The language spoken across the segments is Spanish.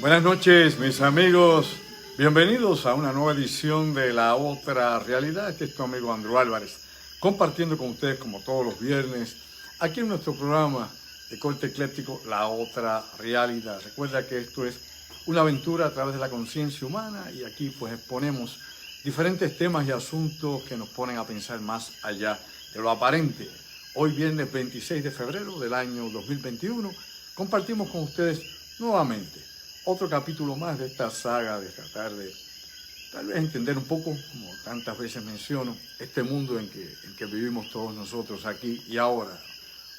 Buenas noches, mis amigos. Bienvenidos a una nueva edición de La Otra Realidad. Este es tu amigo Andrew Álvarez, compartiendo con ustedes, como todos los viernes, aquí en nuestro programa de corte ecléctico, La Otra Realidad. Recuerda que esto es una aventura a través de la conciencia humana y aquí pues exponemos diferentes temas y asuntos que nos ponen a pensar más allá de lo aparente. Hoy, viernes 26 de febrero del año 2021, compartimos con ustedes nuevamente otro capítulo más de esta saga de tratar de tal vez entender un poco, como tantas veces menciono, este mundo en que vivimos todos nosotros aquí y ahora.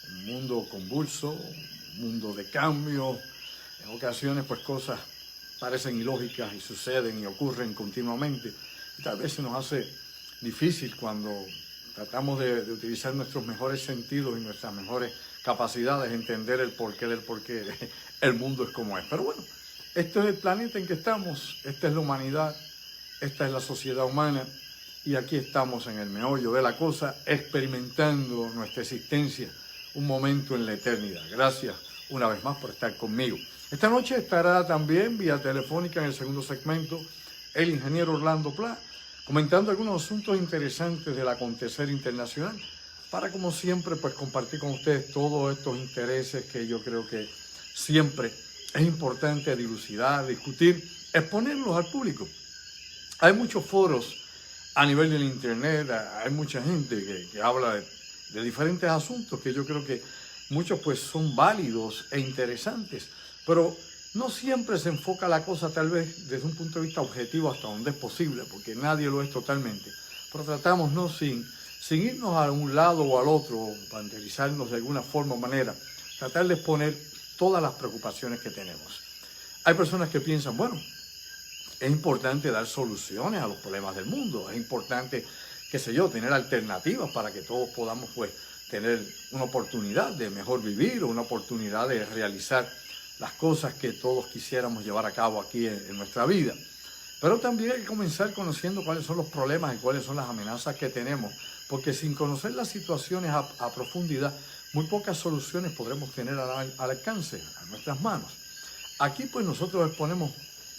Un mundo convulso, un mundo de cambio. En ocasiones pues cosas parecen ilógicas y suceden y ocurren continuamente. Y tal vez se nos hace difícil cuando tratamos de utilizar nuestros mejores sentidos y nuestras mejores capacidades, entender el porqué del porqué. El mundo es como es. Pero bueno, este es el planeta en que estamos, esta es la humanidad, esta es la sociedad humana y aquí estamos en el meollo de la cosa, experimentando nuestra existencia, un momento en la eternidad. Gracias una vez más por estar conmigo. Esta noche estará también vía telefónica en el segundo segmento el ingeniero Orlando Pla, comentando algunos asuntos interesantes del acontecer internacional, para como siempre pues compartir con ustedes todos estos intereses que yo creo que siempre es importante dilucidar, discutir, exponerlos al público. Hay muchos foros a nivel del internet, hay mucha gente que habla de diferentes asuntos que yo creo que muchos pues son válidos e interesantes, pero no siempre se enfoca la cosa tal vez desde un punto de vista objetivo hasta donde es posible, porque nadie lo es totalmente, pero tratamos no sin irnos a un lado o al otro, banderizarnos de alguna forma o manera, tratar de exponer todas las preocupaciones que tenemos. Hay personas que piensan, bueno, es importante dar soluciones a los problemas del mundo, es importante, qué sé yo, tener alternativas para que todos podamos pues tener una oportunidad de mejor vivir o una oportunidad de realizar las cosas que todos quisiéramos llevar a cabo aquí en nuestra vida. Pero también hay que comenzar conociendo cuáles son los problemas y cuáles son las amenazas que tenemos, porque sin conocer las situaciones a profundidad, muy pocas soluciones podremos tener al alcance, a nuestras manos. Aquí pues nosotros exponemos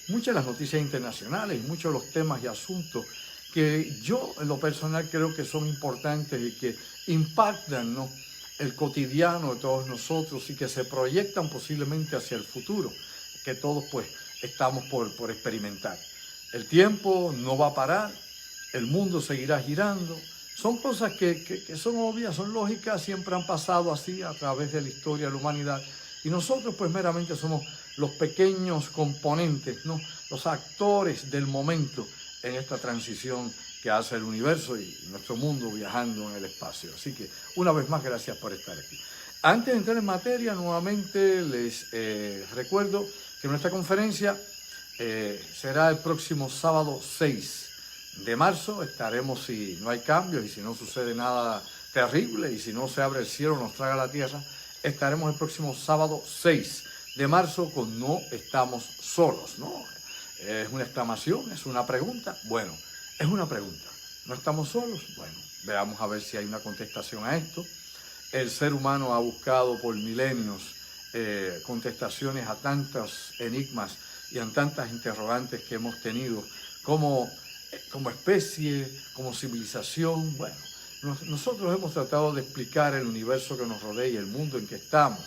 muchas de las noticias internacionales, muchos de los temas y asuntos que yo en lo personal creo que son importantes y que impactan, ¿no?, el cotidiano de todos nosotros y que se proyectan posiblemente hacia el futuro, que todos pues estamos por experimentar. El tiempo no va a parar, el mundo seguirá girando. Son cosas que son obvias, son lógicas, siempre han pasado así a través de la historia de la humanidad. Y nosotros pues meramente somos los pequeños componentes, ¿no?, los actores del momento en esta transición que hace el universo y nuestro mundo viajando en el espacio. Así que una vez más, gracias por estar aquí. Antes de entrar en materia, nuevamente les recuerdo que nuestra conferencia será el próximo sábado 6 de marzo. Estaremos, si no hay cambios y si no sucede nada terrible y si no se abre el cielo, nos traga la tierra, estaremos el próximo sábado 6 de marzo con No Estamos Solos, ¿no? Es una exclamación, es una pregunta. Bueno, es una pregunta. ¿No estamos solos? Bueno, veamos a ver si hay una contestación a esto. El ser humano ha buscado por milenios contestaciones a tantos enigmas y a tantas interrogantes que hemos tenido como especie, como civilización. Bueno, nosotros hemos tratado de explicar el universo que nos rodea y el mundo en que estamos,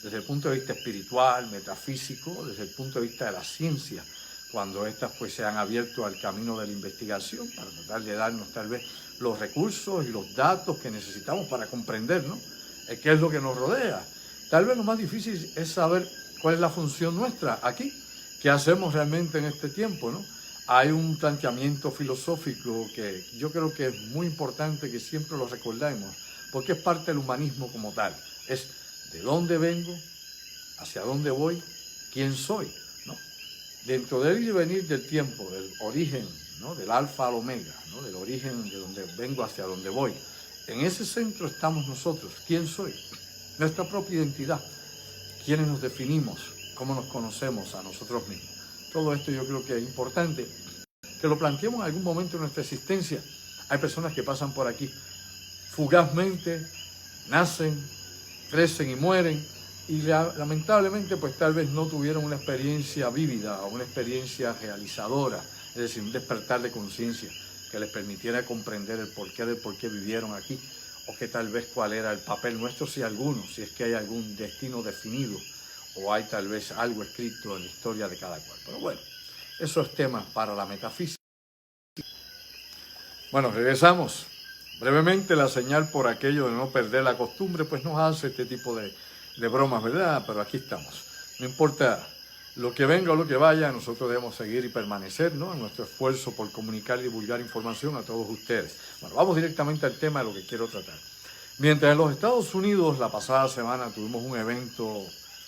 desde el punto de vista espiritual, metafísico, desde el punto de vista de la ciencia, cuando estas pues se han abierto al camino de la investigación para tratar de darnos tal vez los recursos y los datos que necesitamos para comprender, ¿no?, qué es lo que nos rodea. Tal vez lo más difícil es saber cuál es la función nuestra aquí, qué hacemos realmente en este tiempo, ¿no? Hay un planteamiento filosófico que yo creo que es muy importante que siempre lo recordemos, porque es parte del humanismo como tal. Es de dónde vengo, hacia dónde voy, quién soy, ¿no? Dentro del ir y venir del tiempo, del origen, ¿no?, del alfa al omega, ¿no?, del origen de donde vengo hacia donde voy. En ese centro estamos nosotros. ¿Quién soy? Nuestra propia identidad. ¿Quiénes nos definimos? ¿Cómo nos conocemos a nosotros mismos? Todo esto yo creo que es importante que lo planteemos en algún momento de nuestra existencia Hay personas que pasan por aquí fugazmente, nacen, crecen y mueren, y lamentablemente pues tal vez no tuvieron una experiencia vívida o una experiencia realizadora, es decir, un despertar de conciencia que les permitiera comprender el porqué del por qué vivieron aquí, o que tal vez cuál era el papel nuestro, si alguno, si es que hay algún destino definido, o hay tal vez algo escrito en la historia de cada cual. Pero bueno, eso es tema para la metafísica. Bueno, regresamos. Brevemente, la señal por aquello de no perder la costumbre, pues nos hace este tipo de bromas, ¿verdad? Pero aquí estamos. No importa lo que venga o lo que vaya, nosotros debemos seguir y permanecer, ¿no?, en nuestro esfuerzo por comunicar y divulgar información a todos ustedes. Bueno, vamos directamente al tema de lo que quiero tratar. Mientras en los Estados Unidos la pasada semana tuvimos un evento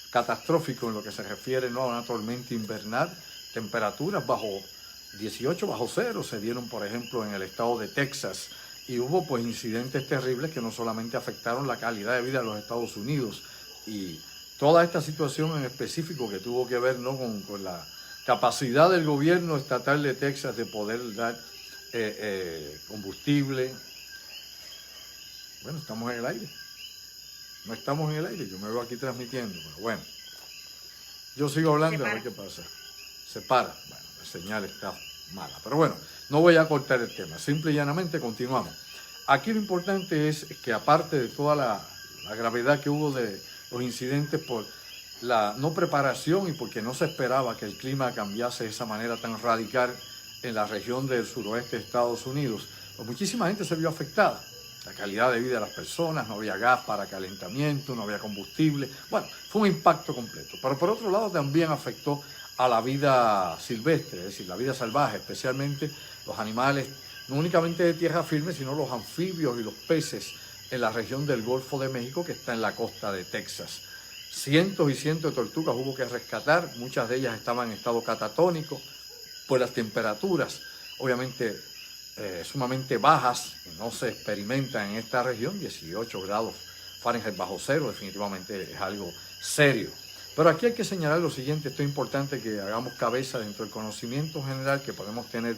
catastrófico en lo que se refiere, ¿no?, a una tormenta invernal, temperaturas bajo 18, bajo cero, se dieron, por ejemplo, en el estado de Texas, y hubo pues incidentes terribles que no solamente afectaron la calidad de vida de los Estados Unidos, y toda esta situación en específico que tuvo que ver, ¿no?, con la capacidad del gobierno estatal de Texas de poder dar combustible. Bueno, estamos en el aire. No estamos en el aire, yo me veo aquí transmitiendo, pero bueno. Yo sigo hablando a ver qué pasa. Se para. Bueno, la señal está mala. Pero bueno, no voy a cortar el tema. Simple y llanamente continuamos. Aquí lo importante es que aparte de toda la gravedad que hubo de los incidentes por la no preparación y porque no se esperaba que el clima cambiase de esa manera tan radical en la región del suroeste de Estados Unidos, pues muchísima gente se vio afectada. La calidad de vida de las personas, no había gas para calentamiento, no había combustible. Bueno, fue un impacto completo. Pero por otro lado también afectó a la vida silvestre, es decir, la vida salvaje, especialmente los animales, no únicamente de tierra firme, sino los anfibios y los peces en la región del Golfo de México, que está en la costa de Texas. Cientos y cientos de tortugas hubo que rescatar, muchas de ellas estaban en estado catatónico por las temperaturas, obviamente sumamente bajas, que no se experimentan en esta región. 18 grados Fahrenheit bajo cero, definitivamente es algo serio. Pero aquí hay que señalar lo siguiente, esto es importante que hagamos cabeza dentro del conocimiento general que podemos tener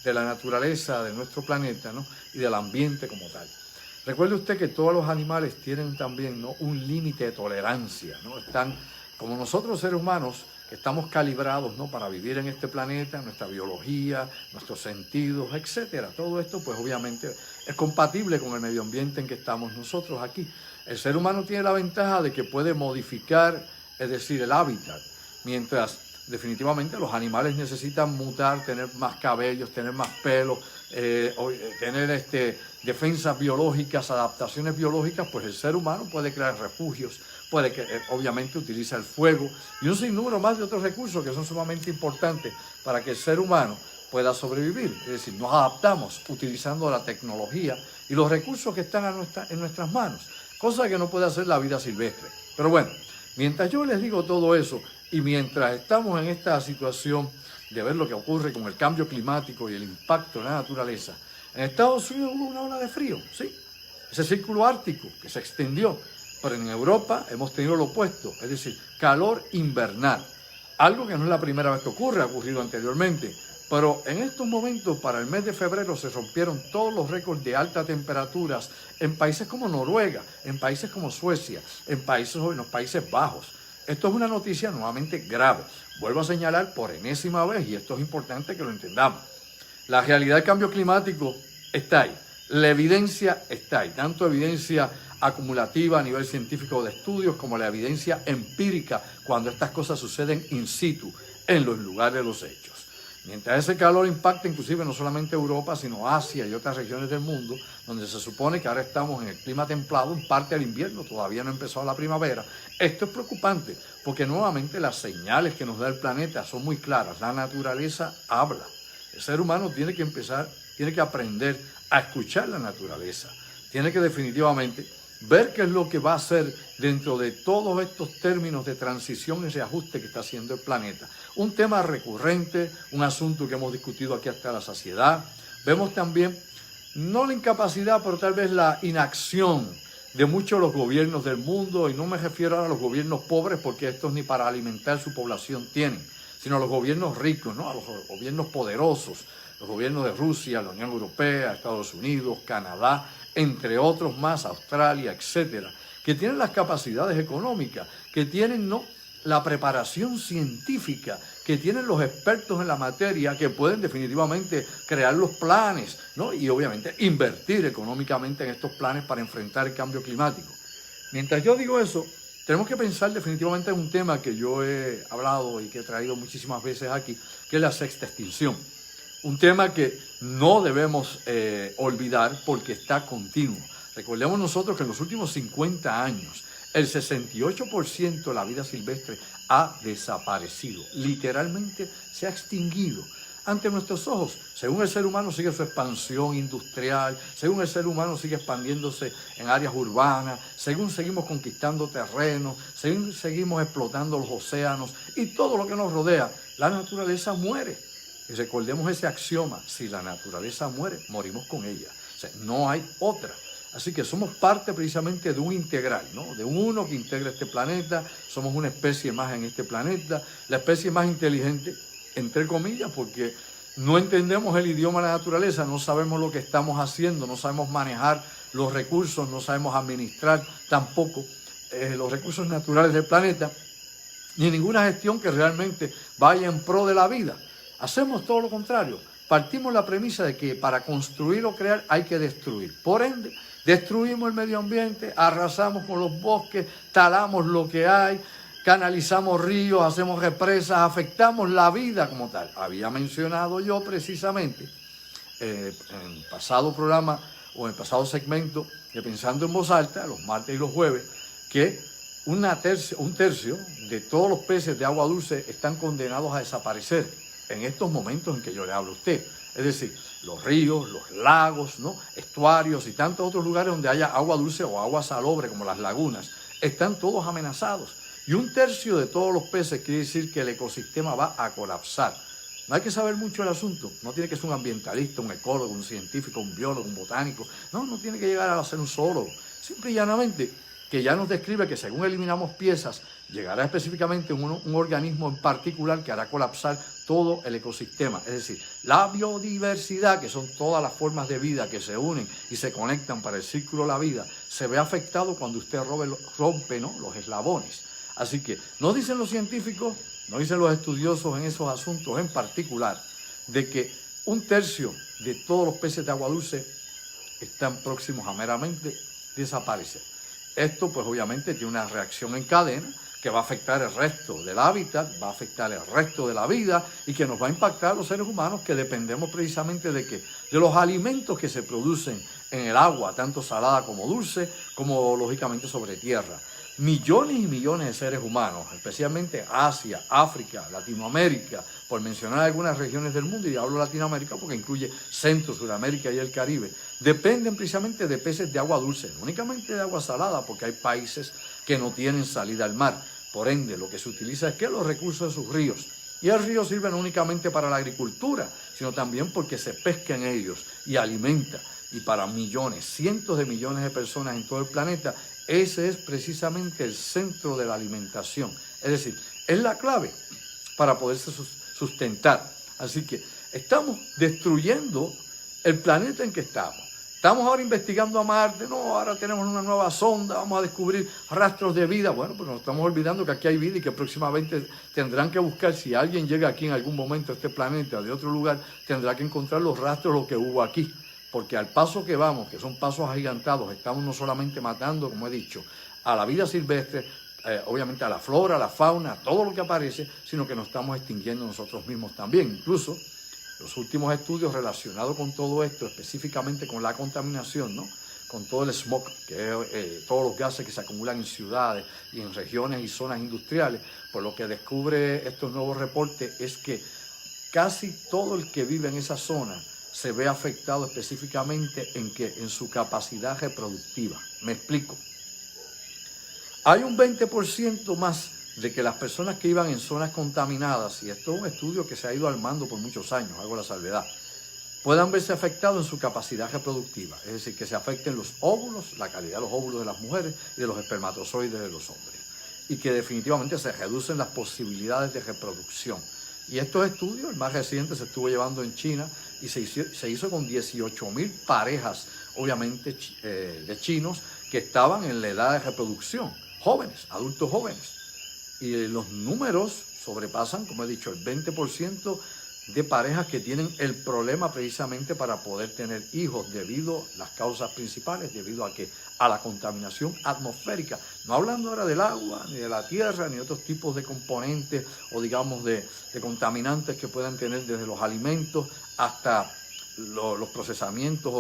de la naturaleza, de nuestro planeta, ¿no?, y del ambiente como tal. Recuerde usted que todos los animales tienen también, ¿no?, un límite de tolerancia, ¿no? Están, como nosotros seres humanos, que estamos calibrados, ¿no?, para vivir en este planeta, nuestra biología, nuestros sentidos, etcétera. Todo esto, pues obviamente, es compatible con el medio ambiente en que estamos nosotros aquí. El ser humano tiene la ventaja de que puede modificar, es decir, el hábitat, mientras definitivamente los animales necesitan mutar, tener más cabellos, tener más pelo, tener defensas biológicas, adaptaciones biológicas. Pues el ser humano puede crear refugios, puede que obviamente utiliza el fuego y un sinnúmero más de otros recursos que son sumamente importantes para que el ser humano pueda sobrevivir. Es decir, nos adaptamos utilizando la tecnología y los recursos que están en nuestras manos, cosa que no puede hacer la vida silvestre. Pero bueno, mientras yo les digo todo eso y mientras estamos en esta situación de ver lo que ocurre con el cambio climático y el impacto en la naturaleza, en Estados Unidos hubo una ola de frío, sí, ese círculo ártico que se extendió, pero en Europa hemos tenido lo opuesto, es decir, calor invernal, algo que no es la primera vez que ocurre, ha ocurrido anteriormente, pero en estos momentos, para el mes de febrero, se rompieron todos los récords de altas temperaturas en países como Noruega, en países como Suecia, en los Países Bajos. Esto es una noticia nuevamente grave. Vuelvo a señalar por enésima vez, y esto es importante que lo entendamos. La realidad del cambio climático está ahí. La evidencia está ahí. Tanto evidencia acumulativa a nivel científico de estudios como la evidencia empírica cuando estas cosas suceden in situ, en los lugares de los hechos. Mientras ese calor impacta inclusive no solamente Europa, sino Asia y otras regiones del mundo, donde se supone que ahora estamos en el clima templado, en parte del invierno, todavía no ha empezado la primavera. Esto es preocupante, porque nuevamente las señales que nos da el planeta son muy claras. La naturaleza habla. El ser humano tiene que aprender a escuchar la naturaleza. Tiene que definitivamente ver qué es lo que va a hacer dentro de todos estos términos de transición y reajuste que está haciendo el planeta. Un tema recurrente, un asunto que hemos discutido aquí hasta la saciedad. Vemos también, no la incapacidad, pero tal vez la inacción de muchos de los gobiernos del mundo, y no me refiero ahora a los gobiernos pobres, porque estos ni para alimentar su población tienen, sino a los gobiernos ricos, ¿no?, a los gobiernos poderosos, los gobiernos de Rusia, la Unión Europea, Estados Unidos, Canadá, entre otros más, Australia, etcétera, que tienen las capacidades económicas, que tienen, ¿no?, la preparación científica, que tienen los expertos en la materia, que pueden definitivamente crear los planes, ¿no?, y obviamente invertir económicamente en estos planes para enfrentar el cambio climático. Mientras yo digo eso, tenemos que pensar definitivamente en un tema que yo he hablado y que he traído muchísimas veces aquí, que es la sexta extinción. Un tema que no debemos olvidar porque está continuo. Recordemos nosotros que en los últimos 50 años, el 68% de la vida silvestre ha desaparecido. Literalmente se ha extinguido ante nuestros ojos. Según el ser humano sigue su expansión industrial, según el ser humano sigue expandiéndose en áreas urbanas, según seguimos conquistando terrenos, según seguimos explotando los océanos y todo lo que nos rodea, la naturaleza muere. Y recordemos ese axioma: si la naturaleza muere, morimos con ella. O sea, no hay otra. Así que somos parte precisamente de un integral, ¿no?, de uno que integra este planeta. Somos una especie más en este planeta, la especie más inteligente, entre comillas, porque no entendemos el idioma de la naturaleza, no sabemos lo que estamos haciendo, no sabemos manejar los recursos, no sabemos administrar tampoco los recursos naturales del planeta, ni ninguna gestión que realmente vaya en pro de la vida. Hacemos todo lo contrario. Partimos la premisa de que para construir o crear hay que destruir. Por ende, destruimos el medio ambiente, arrasamos con los bosques, talamos lo que hay, canalizamos ríos, hacemos represas, afectamos la vida como tal. Había mencionado yo precisamente en el pasado programa o en el pasado segmento de Pensando en Voz Alta, los martes y los jueves, que un tercio de todos los peces de agua dulce están condenados a desaparecer en estos momentos en que yo le hablo a usted. Es decir, los ríos, los lagos, ¿no?, estuarios y tantos otros lugares donde haya agua dulce o agua salobre, como las lagunas, están todos amenazados. Y un tercio de todos los peces quiere decir que el ecosistema va a colapsar. No hay que saber mucho del asunto, no tiene que ser un ambientalista, un ecólogo, un científico, un biólogo, un botánico, no tiene que llegar a ser un zoólogo. Simple y llanamente que ya nos describe que según eliminamos piezas, llegará específicamente un organismo en particular que hará colapsar todo el ecosistema. Es decir, la biodiversidad, que son todas las formas de vida que se unen y se conectan para el círculo de la vida, se ve afectado cuando usted rompe, ¿no?, los eslabones. Así que no dicen los científicos, no dicen los estudiosos en esos asuntos en particular, de que un tercio de todos los peces de agua dulce están próximos a meramente desaparecer. Esto pues obviamente tiene una reacción en cadena que va a afectar el resto del hábitat, va a afectar el resto de la vida y que nos va a impactar a los seres humanos que dependemos precisamente de los alimentos que se producen en el agua, tanto salada como dulce, como lógicamente sobre tierra. Millones y millones de seres humanos, especialmente Asia, África, Latinoamérica, por mencionar algunas regiones del mundo, y hablo de Latinoamérica porque incluye Centro, Sudamérica y el Caribe, dependen precisamente de peces de agua dulce, no únicamente de agua salada, porque hay países que no tienen salida al mar. Por ende, lo que se utiliza es que los recursos de sus ríos. Y el río sirve no únicamente para la agricultura, sino también porque se pesca en ellos y alimenta. Y para millones, cientos de millones de personas en todo el planeta, ese es precisamente el centro de la alimentación. Es decir, es la clave para poderse sustentar. Así que estamos destruyendo el planeta en que estamos. Estamos ahora investigando a Marte, no, ahora tenemos una nueva sonda, vamos a descubrir rastros de vida. Bueno, pues nos estamos olvidando que aquí hay vida y que próximamente tendrán que buscar, si alguien llega aquí en algún momento a este planeta de otro lugar, tendrá que encontrar los rastros de lo que hubo aquí. Porque al paso que vamos, que son pasos agigantados, estamos no solamente matando, como he dicho, a la vida silvestre, obviamente a la flora, a la fauna, a todo lo que aparece, sino que nos estamos extinguiendo nosotros mismos también. Incluso los últimos estudios relacionados con todo esto, específicamente con la contaminación, ¿no?, con todo el smog, que es todos los gases que se acumulan en ciudades y en regiones y zonas industriales, pues lo que descubre estos nuevos reportes es que casi todo el que vive en esa zona se ve afectado específicamente en su capacidad reproductiva. Me explico. Hay un 20% más de que las personas que vivan en zonas contaminadas, y esto es un estudio que se ha ido armando por muchos años, hago la salvedad, puedan verse afectados en su capacidad reproductiva, es decir, que se afecten los óvulos, la calidad de los óvulos de las mujeres y de los espermatozoides de los hombres, y que definitivamente se reducen las posibilidades de reproducción. Y estos estudios, el más reciente se estuvo llevando en China, y se hizo con 18.000 parejas, obviamente, de chinos que estaban en la edad de reproducción, jóvenes, adultos jóvenes. Y los números sobrepasan, como he dicho, el 20% de parejas que tienen el problema precisamente para poder tener hijos debido a las causas principales, debido a la contaminación atmosférica. No hablando ahora del agua, ni de la tierra, ni de otros tipos de componentes o digamos de contaminantes que puedan tener desde los alimentos hasta los procesamientos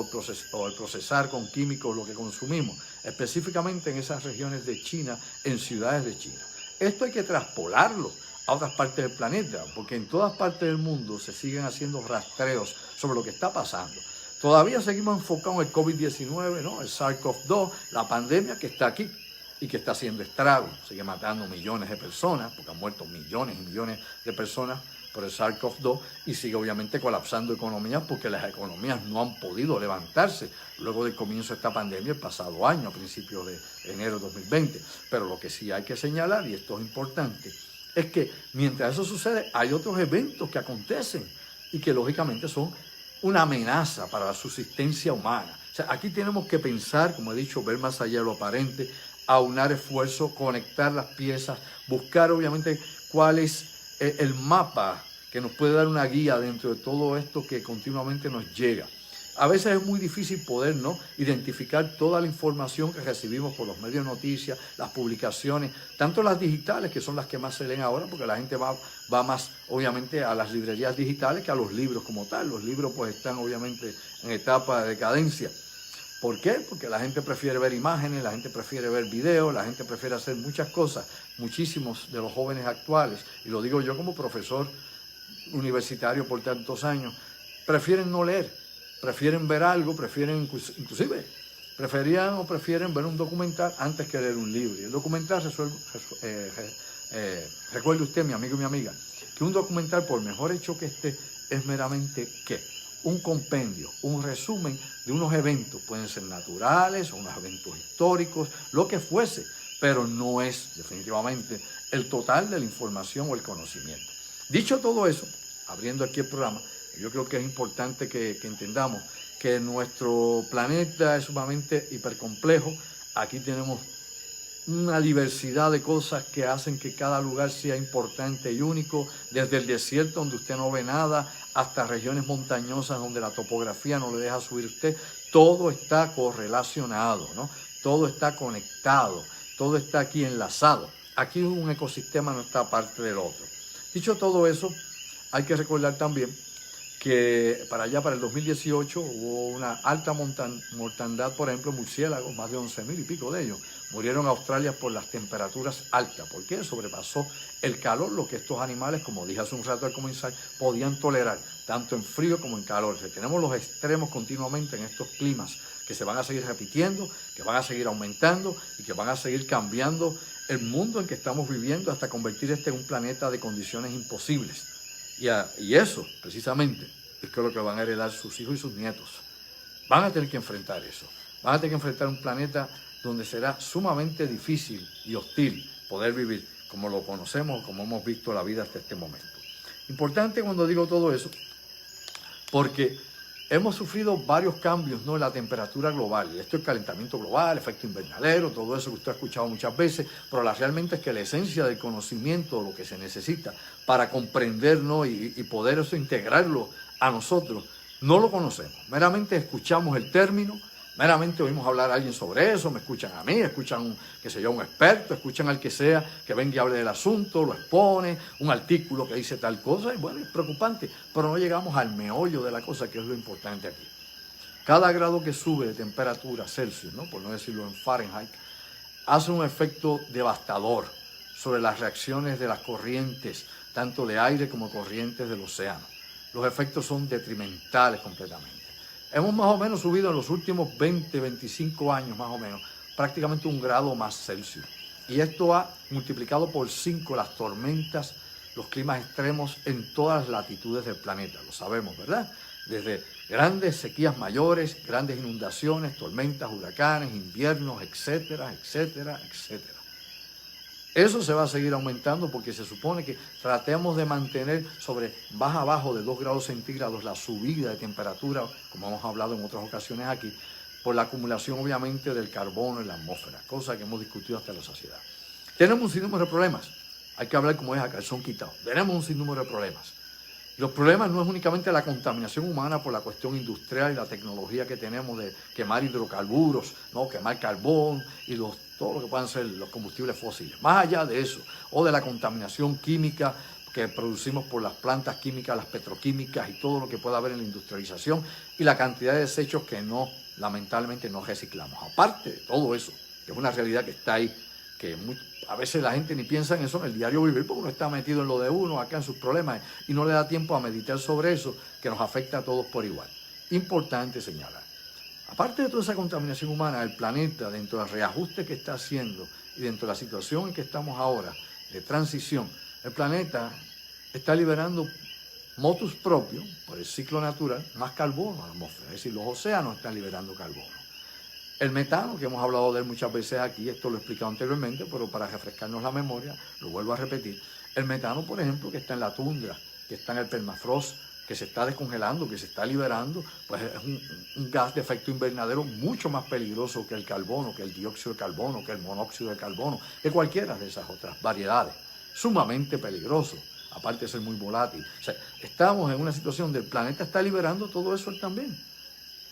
o el procesar con químicos lo que consumimos, específicamente en esas regiones de China, en ciudades de China. Esto hay que traspolarlo a otras partes del planeta, porque en todas partes del mundo se siguen haciendo rastreos sobre lo que está pasando. Todavía seguimos enfocados en el COVID-19, ¿no? El SARS-CoV-2, la pandemia que está aquí y que está haciendo estragos, sigue matando millones de personas, porque han muerto millones y millones de personas por el SARS-CoV-2 y sigue obviamente colapsando economías porque las economías no han podido levantarse luego del comienzo de esta pandemia el pasado año, a principios de enero de 2020. Pero lo que sí hay que señalar, y esto es importante, es que mientras eso sucede hay otros eventos que acontecen y que lógicamente son una amenaza para la subsistencia humana. O sea, aquí tenemos que pensar, como he dicho, ver más allá de lo aparente, aunar esfuerzos, conectar las piezas, buscar obviamente cuál es el mapa que nos puede dar una guía dentro de todo esto que continuamente nos llega. A veces es muy difícil poder, ¿no?, identificar toda la información que recibimos por los medios de noticias, las publicaciones, tanto las digitales, que son las que más se leen ahora, porque la gente va más, obviamente, a las librerías digitales que a los libros como tal. Los libros, pues, están, obviamente, en etapa de decadencia. ¿Por qué? Porque la gente prefiere ver imágenes, la gente prefiere ver videos, la gente prefiere hacer muchas cosas. Muchísimos de los jóvenes actuales, y lo digo yo como profesor universitario por tantos años, prefieren no leer, prefieren ver algo, prefieren prefieren ver un documental antes que leer un libro. Y el documental recuerde usted, mi amigo y mi amiga, que un documental, por mejor hecho que esté, es meramente ¿qué? Un compendio, un resumen de unos eventos, pueden ser naturales, o unos eventos históricos, lo que fuese, pero no es definitivamente el total de la información o el conocimiento. Dicho todo eso, abriendo aquí el programa, yo creo que es importante que entendamos que nuestro planeta es sumamente hipercomplejo. Aquí tenemos una diversidad de cosas que hacen que cada lugar sea importante y único, desde el desierto donde usted no ve nada, hasta regiones montañosas donde la topografía no le deja subir usted. Todo está correlacionado, ¿no? Todo está conectado, todo está aquí enlazado. Aquí un ecosistema no está aparte del otro. Dicho todo eso, hay que recordar también que para el 2018 hubo una alta mortandad, por ejemplo, murciélagos, más de 11.000 y pico de ellos murieron en Australia por las temperaturas altas. ¿Por qué? Sobrepasó el calor, lo que estos animales, como dije hace un rato al comenzar, podían tolerar, tanto en frío como en calor. O sea, tenemos los extremos continuamente en estos climas que se van a seguir repitiendo, que van a seguir aumentando y que van a seguir cambiando el mundo en que estamos viviendo hasta convertir este en un planeta de condiciones imposibles. Y eso, precisamente, es que lo que van a heredar sus hijos y sus nietos. Van a tener que enfrentar eso. Van a tener que enfrentar un planeta donde será sumamente difícil y hostil poder vivir como lo conocemos, como hemos visto la vida hasta este momento. Importante cuando digo todo eso, porque hemos sufrido varios cambios, ¿no?, en la temperatura global. Y esto es calentamiento global, efecto invernadero, todo eso que usted ha escuchado muchas veces, pero realmente es que la esencia del conocimiento, lo que se necesita para comprendernos y poder eso integrarlo a nosotros, no lo conocemos. Meramente escuchamos el término, meramente oímos hablar a alguien sobre eso, me escuchan a mí, escuchan, qué sé yo, un experto, escuchan al que sea que venga y hable del asunto, lo expone, un artículo que dice tal cosa, y bueno, es preocupante, pero no llegamos al meollo de la cosa, que es lo importante aquí. Cada grado que sube de temperatura Celsius, ¿no?, por no decirlo en Fahrenheit, hace un efecto devastador sobre las reacciones de las corrientes, tanto de aire como corrientes del océano. Los efectos son detrimentales completamente. Hemos más o menos subido en los últimos 20, 25 años más o menos, prácticamente 1 grado más Celsius. Y esto ha multiplicado por 5 las tormentas, los climas extremos en todas las latitudes del planeta. Lo sabemos, ¿verdad? Desde grandes sequías mayores, grandes inundaciones, tormentas, huracanes, inviernos, etcétera, etcétera, etcétera. Eso se va a seguir aumentando porque se supone que tratemos de mantener más abajo de 2 grados centígrados la subida de temperatura, como hemos hablado en otras ocasiones aquí, por la acumulación obviamente del carbono en la atmósfera, cosa que hemos discutido hasta la saciedad. Tenemos un sinnúmero de problemas, hay que hablar como es a calzón quitado, tenemos un sinnúmero de problemas. Los problemas no es únicamente la contaminación humana por la cuestión industrial y la tecnología que tenemos de quemar hidrocarburos, ¿no? Quemar carbón y todo lo que puedan ser los combustibles fósiles. Más allá de eso, o de la contaminación química que producimos por las plantas químicas, las petroquímicas y todo lo que pueda haber en la industrialización y la cantidad de desechos que lamentablemente no reciclamos. Aparte de todo eso, que es una realidad que está ahí, que a veces la gente ni piensa en eso en el diario vivir porque uno está metido en lo de uno, acá en sus problemas y no le da tiempo a meditar sobre eso que nos afecta a todos por igual. Importante señalar. Aparte de toda esa contaminación humana, el planeta, dentro del reajuste que está haciendo y dentro de la situación en que estamos ahora, de transición, el planeta está liberando motus propio, por el ciclo natural, más carbono a la atmósfera. Es decir, los océanos están liberando carbono. El metano, que hemos hablado de él muchas veces aquí, esto lo he explicado anteriormente, pero para refrescarnos la memoria, lo vuelvo a repetir. El metano, por ejemplo, que está en la tundra, que está en el permafrost, que se está descongelando, que se está liberando, pues es un gas de efecto invernadero mucho más peligroso que el carbono, que el dióxido de carbono, que el monóxido de carbono, que cualquiera de esas otras variedades. Sumamente peligroso, aparte de ser muy volátil. O sea, estamos en una situación donde el planeta está liberando todo eso él también.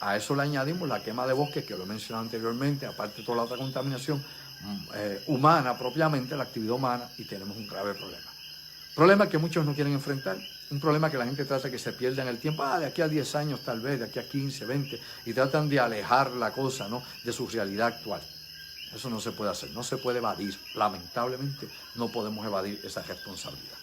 A eso le añadimos la quema de bosques, que lo he mencionado anteriormente, aparte de toda la otra contaminación humana propiamente, la actividad humana, y tenemos un grave problema. Problema que muchos no quieren enfrentar, un problema que la gente trata que se pierda en el tiempo, de aquí a 10 años tal vez, de aquí a 15, 20, y tratan de alejar la cosa, ¿no?, de su realidad actual. Eso no se puede hacer, no se puede evadir, lamentablemente no podemos evadir esa responsabilidad.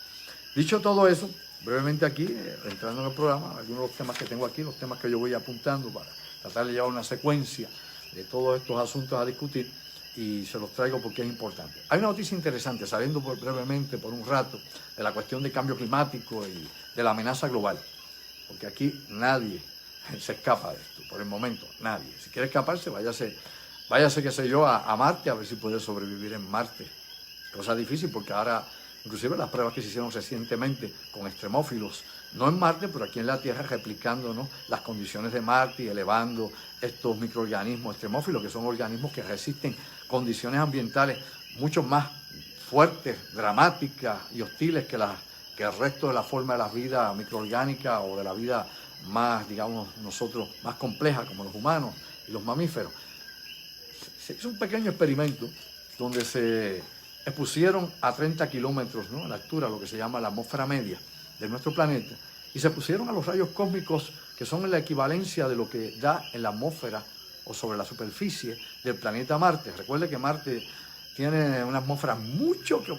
Dicho todo eso, brevemente aquí, entrando en el programa, algunos de los temas que tengo aquí, los temas que yo voy apuntando para tratar de llevar una secuencia de todos estos asuntos a discutir y se los traigo porque es importante. Hay una noticia interesante, saliendo brevemente por un rato de la cuestión del cambio climático y de la amenaza global, porque aquí nadie se escapa de esto, por el momento, nadie. Si quiere escaparse, váyase qué sé yo, a Marte, a ver si puede sobrevivir en Marte. Cosa difícil porque ahora, inclusive las pruebas que se hicieron recientemente con extremófilos, no en Marte, pero aquí en la Tierra, replicando, ¿no?, las condiciones de Marte y elevando estos microorganismos extremófilos, que son organismos que resisten condiciones ambientales mucho más fuertes, dramáticas y hostiles que el resto de la forma de la vida microorgánica o de la vida más, digamos, nosotros, más compleja, como los humanos y los mamíferos. Se hizo un pequeño experimento donde se expusieron a 30 kilómetros, ¿no?, a la altura, lo que se llama la atmósfera media de nuestro planeta, y se pusieron a los rayos cósmicos que son la equivalencia de lo que da en la atmósfera o sobre la superficie del planeta Marte. Recuerde que Marte tiene una atmósfera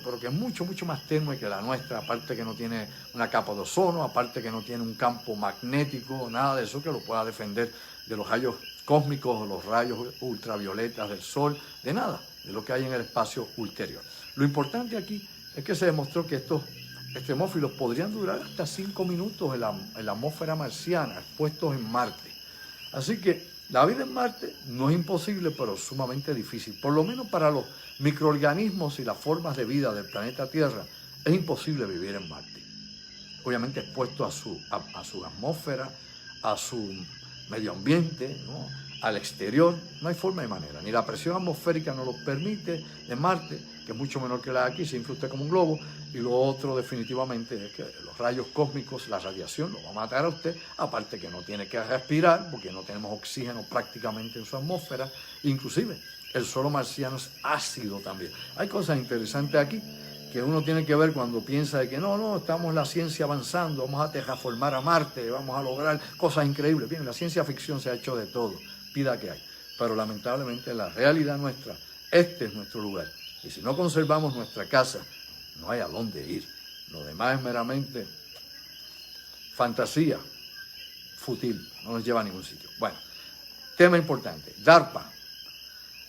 pero que es mucho más tenue que la nuestra, aparte que no tiene una capa de ozono, aparte que no tiene un campo magnético, nada de eso que lo pueda defender de los rayos cósmicos o los rayos ultravioletas del Sol, de nada, de lo que hay en el espacio ulterior. Lo importante aquí es que se demostró que estos extremófilos podrían durar hasta 5 minutos en la atmósfera marciana, expuestos en Marte. Así que la vida en Marte no es imposible, pero sumamente difícil. Por lo menos para los microorganismos y las formas de vida del planeta Tierra, es imposible vivir en Marte. Obviamente expuesto a su atmósfera, a su medio ambiente, ¿no?, al exterior, no hay forma de manera. Ni la presión atmosférica nos lo permite en Marte, que es mucho menor que la de aquí, se infla usted como un globo, y lo otro definitivamente es que los rayos cósmicos, la radiación, lo va a matar a usted, aparte que no tiene que respirar, porque no tenemos oxígeno prácticamente en su atmósfera, inclusive el suelo marciano es ácido también. Hay cosas interesantes aquí que uno tiene que ver cuando piensa de que no, estamos en la ciencia avanzando, vamos a terraformar a Marte, vamos a lograr cosas increíbles. Bien, la ciencia ficción se ha hecho de todo, pida que hay, pero lamentablemente la realidad nuestra, este es nuestro lugar, y si no conservamos nuestra casa, no hay a dónde ir. Lo demás es meramente fantasía, fútil, no nos lleva a ningún sitio. Bueno, tema importante, DARPA,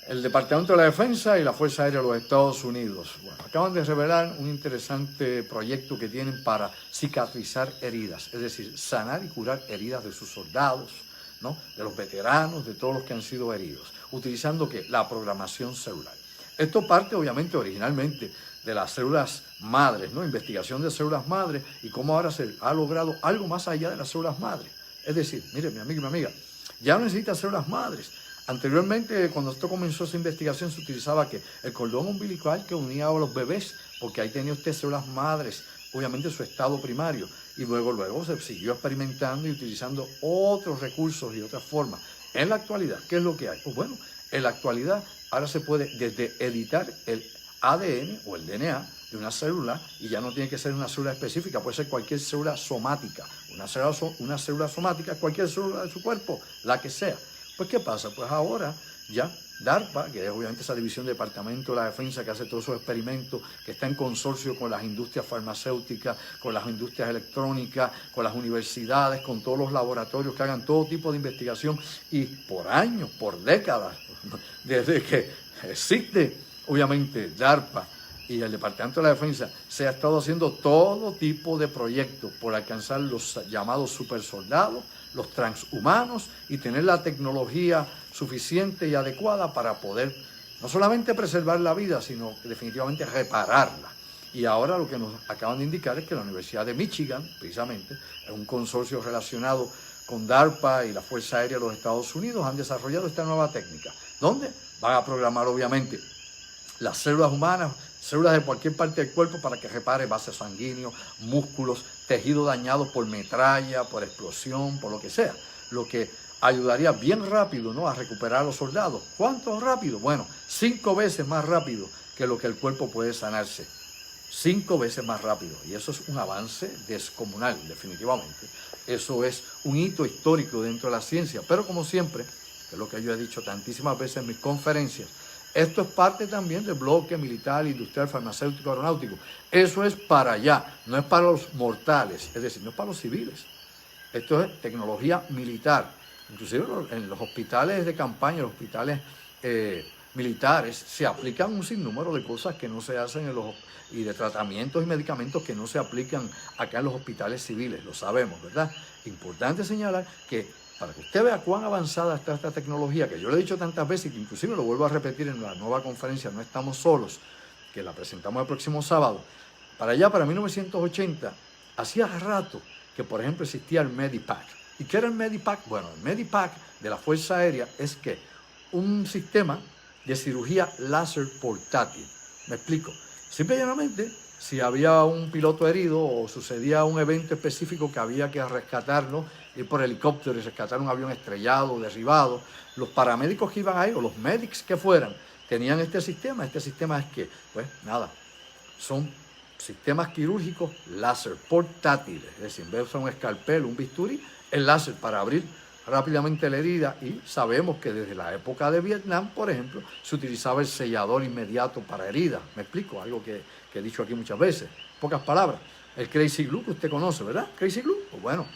el Departamento de la Defensa y la Fuerza Aérea de los Estados Unidos. Bueno, acaban de revelar un interesante proyecto que tienen para cicatrizar heridas, es decir, sanar y curar heridas de sus soldados, ¿no?, de los veteranos, de todos los que han sido heridos, utilizando ¿qué? La programación celular. Esto parte obviamente originalmente de las células madres, ¿no? Investigación de células madres y cómo ahora se ha logrado algo más allá de las células madres. Es decir, mire, mi amigo y mi amiga, ya no necesita células madres. Anteriormente, cuando esto comenzó esa investigación, se utilizaba que el cordón umbilical que unía a los bebés, porque ahí tenía usted células madres, obviamente su estado primario, y luego se siguió experimentando y utilizando otros recursos y otras formas. En la actualidad, ¿qué es lo que hay? Pues bueno, en la actualidad ahora se puede desde editar el ADN o el DNA de una célula, y ya no tiene que ser una célula específica, puede ser cualquier célula somática, una célula somática, cualquier célula de su cuerpo, la que sea. Pues ¿qué pasa? Pues ahora ya DARPA, que es obviamente esa división del Departamento de la Defensa que hace todos esos experimentos, que está en consorcio con las industrias farmacéuticas, con las industrias electrónicas, con las universidades, con todos los laboratorios que hagan todo tipo de investigación, y por años, por décadas, desde que existe obviamente DARPA y el Departamento de la Defensa, se ha estado haciendo todo tipo de proyectos por alcanzar los llamados supersoldados, los transhumanos, y tener la tecnología suficiente y adecuada para poder no solamente preservar la vida, sino definitivamente repararla. Y ahora lo que nos acaban de indicar es que la Universidad de Michigan, precisamente, es un consorcio relacionado con DARPA y la Fuerza Aérea de los Estados Unidos, han desarrollado esta nueva técnica, donde van a programar obviamente las células humanas, células de cualquier parte del cuerpo, para que repare vasos sanguíneos, músculos, tejido dañado por metralla, por explosión, por lo que sea. Lo que ayudaría bien rápido, ¿no?, a recuperar a los soldados. ¿Cuánto rápido? Bueno, 5 veces más rápido que lo que el cuerpo puede sanarse. 5 veces más rápido. Y eso es un avance descomunal, definitivamente. Eso es un hito histórico dentro de la ciencia. Pero como siempre, que es lo que yo he dicho tantísimas veces en mis conferencias, esto es parte también del bloque militar, industrial, farmacéutico, aeronáutico. Eso es para allá, no es para los mortales, es decir, no es para los civiles. Esto es tecnología militar. Inclusive en los hospitales de campaña, los hospitales militares, se aplican un sinnúmero de cosas que no se hacen y de tratamientos y medicamentos que no se aplican acá en los hospitales civiles, lo sabemos, ¿verdad? Importante señalar que para que usted vea cuán avanzada está esta tecnología, que yo le he dicho tantas veces, y que inclusive lo vuelvo a repetir en la nueva conferencia No Estamos Solos, que la presentamos el próximo sábado, para allá, para 1980, hacía rato que, por ejemplo, existía el Medipack. ¿Y qué era el Medipack? Bueno, el Medipack de la Fuerza Aérea es que un sistema de cirugía láser portátil. Me explico. Simple y llanamente, si había un piloto herido o sucedía un evento específico que había que rescatarlo, ir por helicóptero y rescatar un avión estrellado, derribado, los paramédicos que iban ahí, o los medics que fueran, tenían este sistema. Este sistema es que, pues nada, son sistemas quirúrgicos láser portátiles. Es decir, en vez de usar un escalpel, un bisturí, el láser para abrir rápidamente la herida. Y sabemos que desde la época de Vietnam, por ejemplo, se utilizaba el sellador inmediato para heridas. Me explico, algo que he dicho aquí muchas veces. Pocas palabras, el Crazy Glue que usted conoce, ¿verdad? Crazy Glue, pues bueno,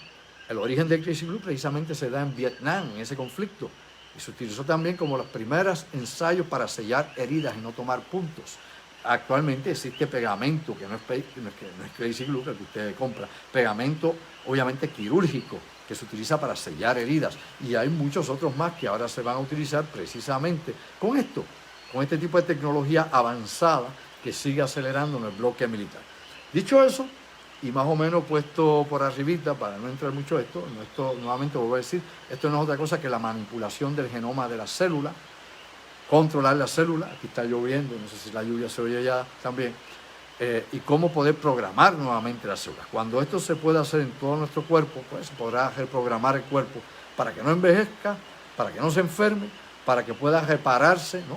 el origen del Crazy Glue precisamente se da en Vietnam, en ese conflicto. Y se utilizó también como los primeros ensayos para sellar heridas y no tomar puntos. Actualmente existe pegamento, que no es Crazy Glue, que usted compra, pegamento obviamente quirúrgico, que se utiliza para sellar heridas. Y hay muchos otros más que ahora se van a utilizar precisamente con esto, con este tipo de tecnología avanzada que sigue acelerando en el bloque militar. Dicho eso, y más o menos puesto por arribita, para no entrar mucho en esto, nuevamente vuelvo a decir, esto no es otra cosa que la manipulación del genoma de la célula, controlar la célula, aquí está lloviendo, no sé si la lluvia se oye ya también, y cómo poder programar nuevamente las células. Cuando esto se puede hacer en todo nuestro cuerpo, pues se podrá reprogramar el cuerpo para que no envejezca, para que no se enferme, para que pueda repararse, ¿no?,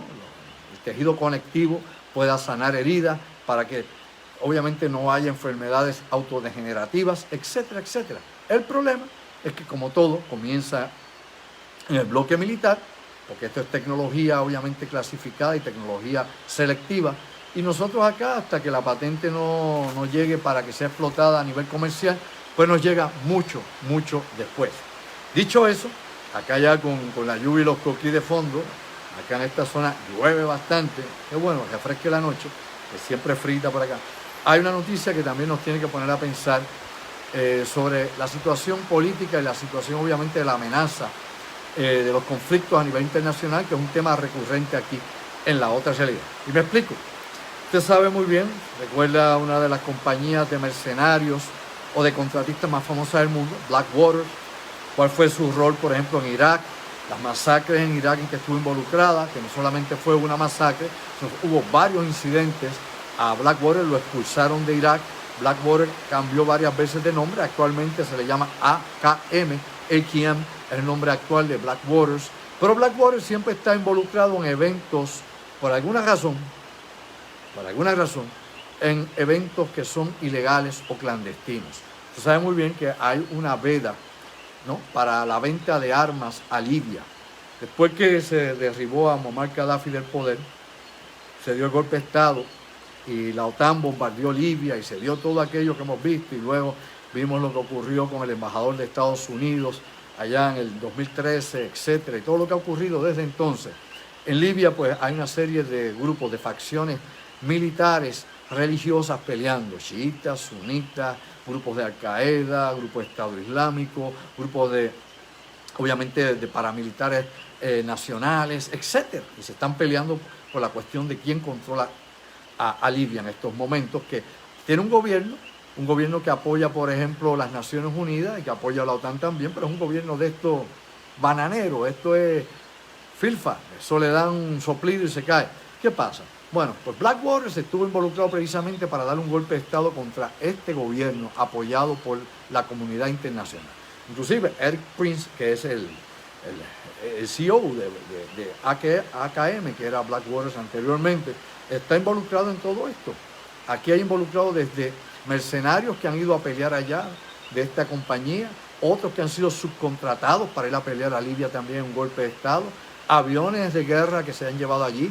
el tejido conectivo pueda sanar heridas, para que obviamente no haya enfermedades autodegenerativas, etcétera, etcétera. El problema es que, como todo, comienza en el bloque militar, porque esto es tecnología obviamente clasificada y tecnología selectiva, y nosotros acá, hasta que la patente no llegue para que sea explotada a nivel comercial, pues nos llega mucho, mucho después. Dicho eso, acá ya con la lluvia y los coquí de fondo, acá en esta zona llueve bastante, que bueno, refresque la noche, que siempre es frita por acá. Hay una noticia que también nos tiene que poner a pensar sobre la situación política y la situación obviamente de la amenaza de los conflictos a nivel internacional, que es un tema recurrente aquí en la otra realidad. Y me explico. Usted sabe muy bien, recuerda una de las compañías de mercenarios o de contratistas más famosas del mundo, Blackwater. ¿Cuál fue su rol, por ejemplo, en Irak? Las masacres en Irak en que estuvo involucrada, que no solamente fue una masacre, sino hubo varios incidentes. A Blackwater lo expulsaron de Irak. Blackwater cambió varias veces de nombre, actualmente se le llama AKM, es el nombre actual de Blackwater. Pero Blackwater siempre está involucrado en eventos, por alguna razón, en eventos que son ilegales o clandestinos. Usted sabe muy bien que hay una veda, ¿no?, para la venta de armas a Libia. Después que se derribó a Muammar Gaddafi del poder, se dio el golpe de Estado y la OTAN bombardeó Libia y se dio todo aquello que hemos visto, y luego vimos lo que ocurrió con el embajador de Estados Unidos allá en el 2013, etcétera, y todo lo que ha ocurrido desde entonces. En Libia pues hay una serie de grupos, de facciones militares religiosas peleando, chiitas, sunitas, grupos de Al-Qaeda, grupos de Estado Islámico, grupos de, obviamente, de paramilitares nacionales, etcétera, y se están peleando por la cuestión de quién controla a Libia en estos momentos, que tiene un gobierno que apoya, por ejemplo, las Naciones Unidas y que apoya a la OTAN también, pero es un gobierno de estos bananeros, esto es filfa, eso le dan un soplido y se cae. ¿Qué pasa? Bueno, pues Blackwater se estuvo involucrado precisamente para dar un golpe de Estado contra este gobierno apoyado por la comunidad internacional. Inclusive Eric Prince, que es el CEO de AKM, que era Blackwater anteriormente, está involucrado en todo esto. Aquí hay involucrado desde mercenarios que han ido a pelear allá de esta compañía, otros que han sido subcontratados para ir a pelear a Libia también un golpe de Estado, aviones de guerra que se han llevado allí,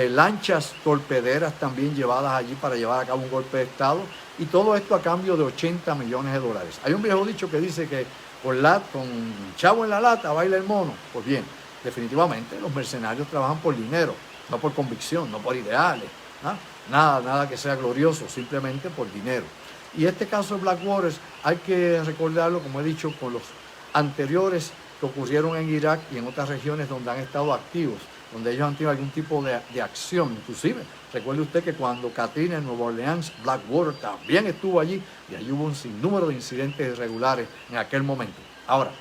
lanchas torpederas también llevadas allí para llevar a cabo un golpe de Estado, y todo esto a cambio de $80 millones. Hay un viejo dicho que dice que con chavo en la lata baila el mono. Pues bien, definitivamente los mercenarios trabajan por dinero, no por convicción, no por ideales, ¿no? Nada que sea glorioso, simplemente por dinero. Y este caso de Blackwater hay que recordarlo, como he dicho, con los anteriores que ocurrieron en Irak y en otras regiones donde han estado activos, donde ellos han tenido algún tipo de acción. Inclusive, recuerde usted que cuando Katrina en Nueva Orleans, Blackwater también estuvo allí, y allí hubo un sinnúmero de incidentes irregulares en aquel momento. Ahora,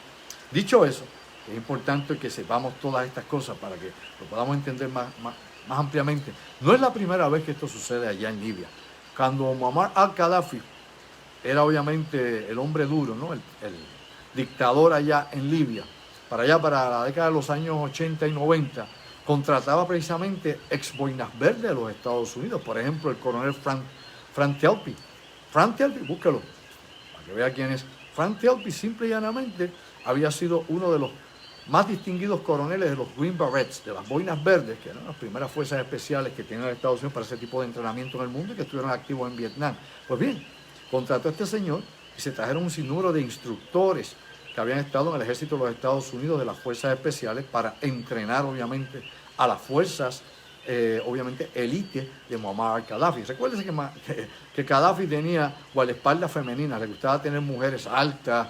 dicho eso, es importante que sepamos todas estas cosas para que lo podamos entender más ampliamente. No es la primera vez que esto sucede allá en Libia. Cuando Muammar al-Gaddafi era obviamente el hombre duro, ¿no?, el dictador allá en Libia, para la década de los años 80 y 90, contrataba precisamente ex boinas verdes de los Estados Unidos. Por ejemplo, el coronel Frank Telpi. Frank Telpi, búsquelo, para que vea quién es. Frank Telpi simple y llanamente había sido uno de los más distinguidos coroneles de los Green Berets, de las boinas verdes, que eran las primeras fuerzas especiales que tenían los Estados Unidos para ese tipo de entrenamiento en el mundo y que estuvieron activos en Vietnam. Pues bien, contrató a este señor y se trajeron un sinnúmero de instructores que habían estado en el ejército de los Estados Unidos, de las fuerzas especiales, para entrenar obviamente a las fuerzas, obviamente élite de Muammar al-Gaddafi. Recuérdense que Gaddafi tenía guardaespaldas femeninas, le gustaba tener mujeres altas,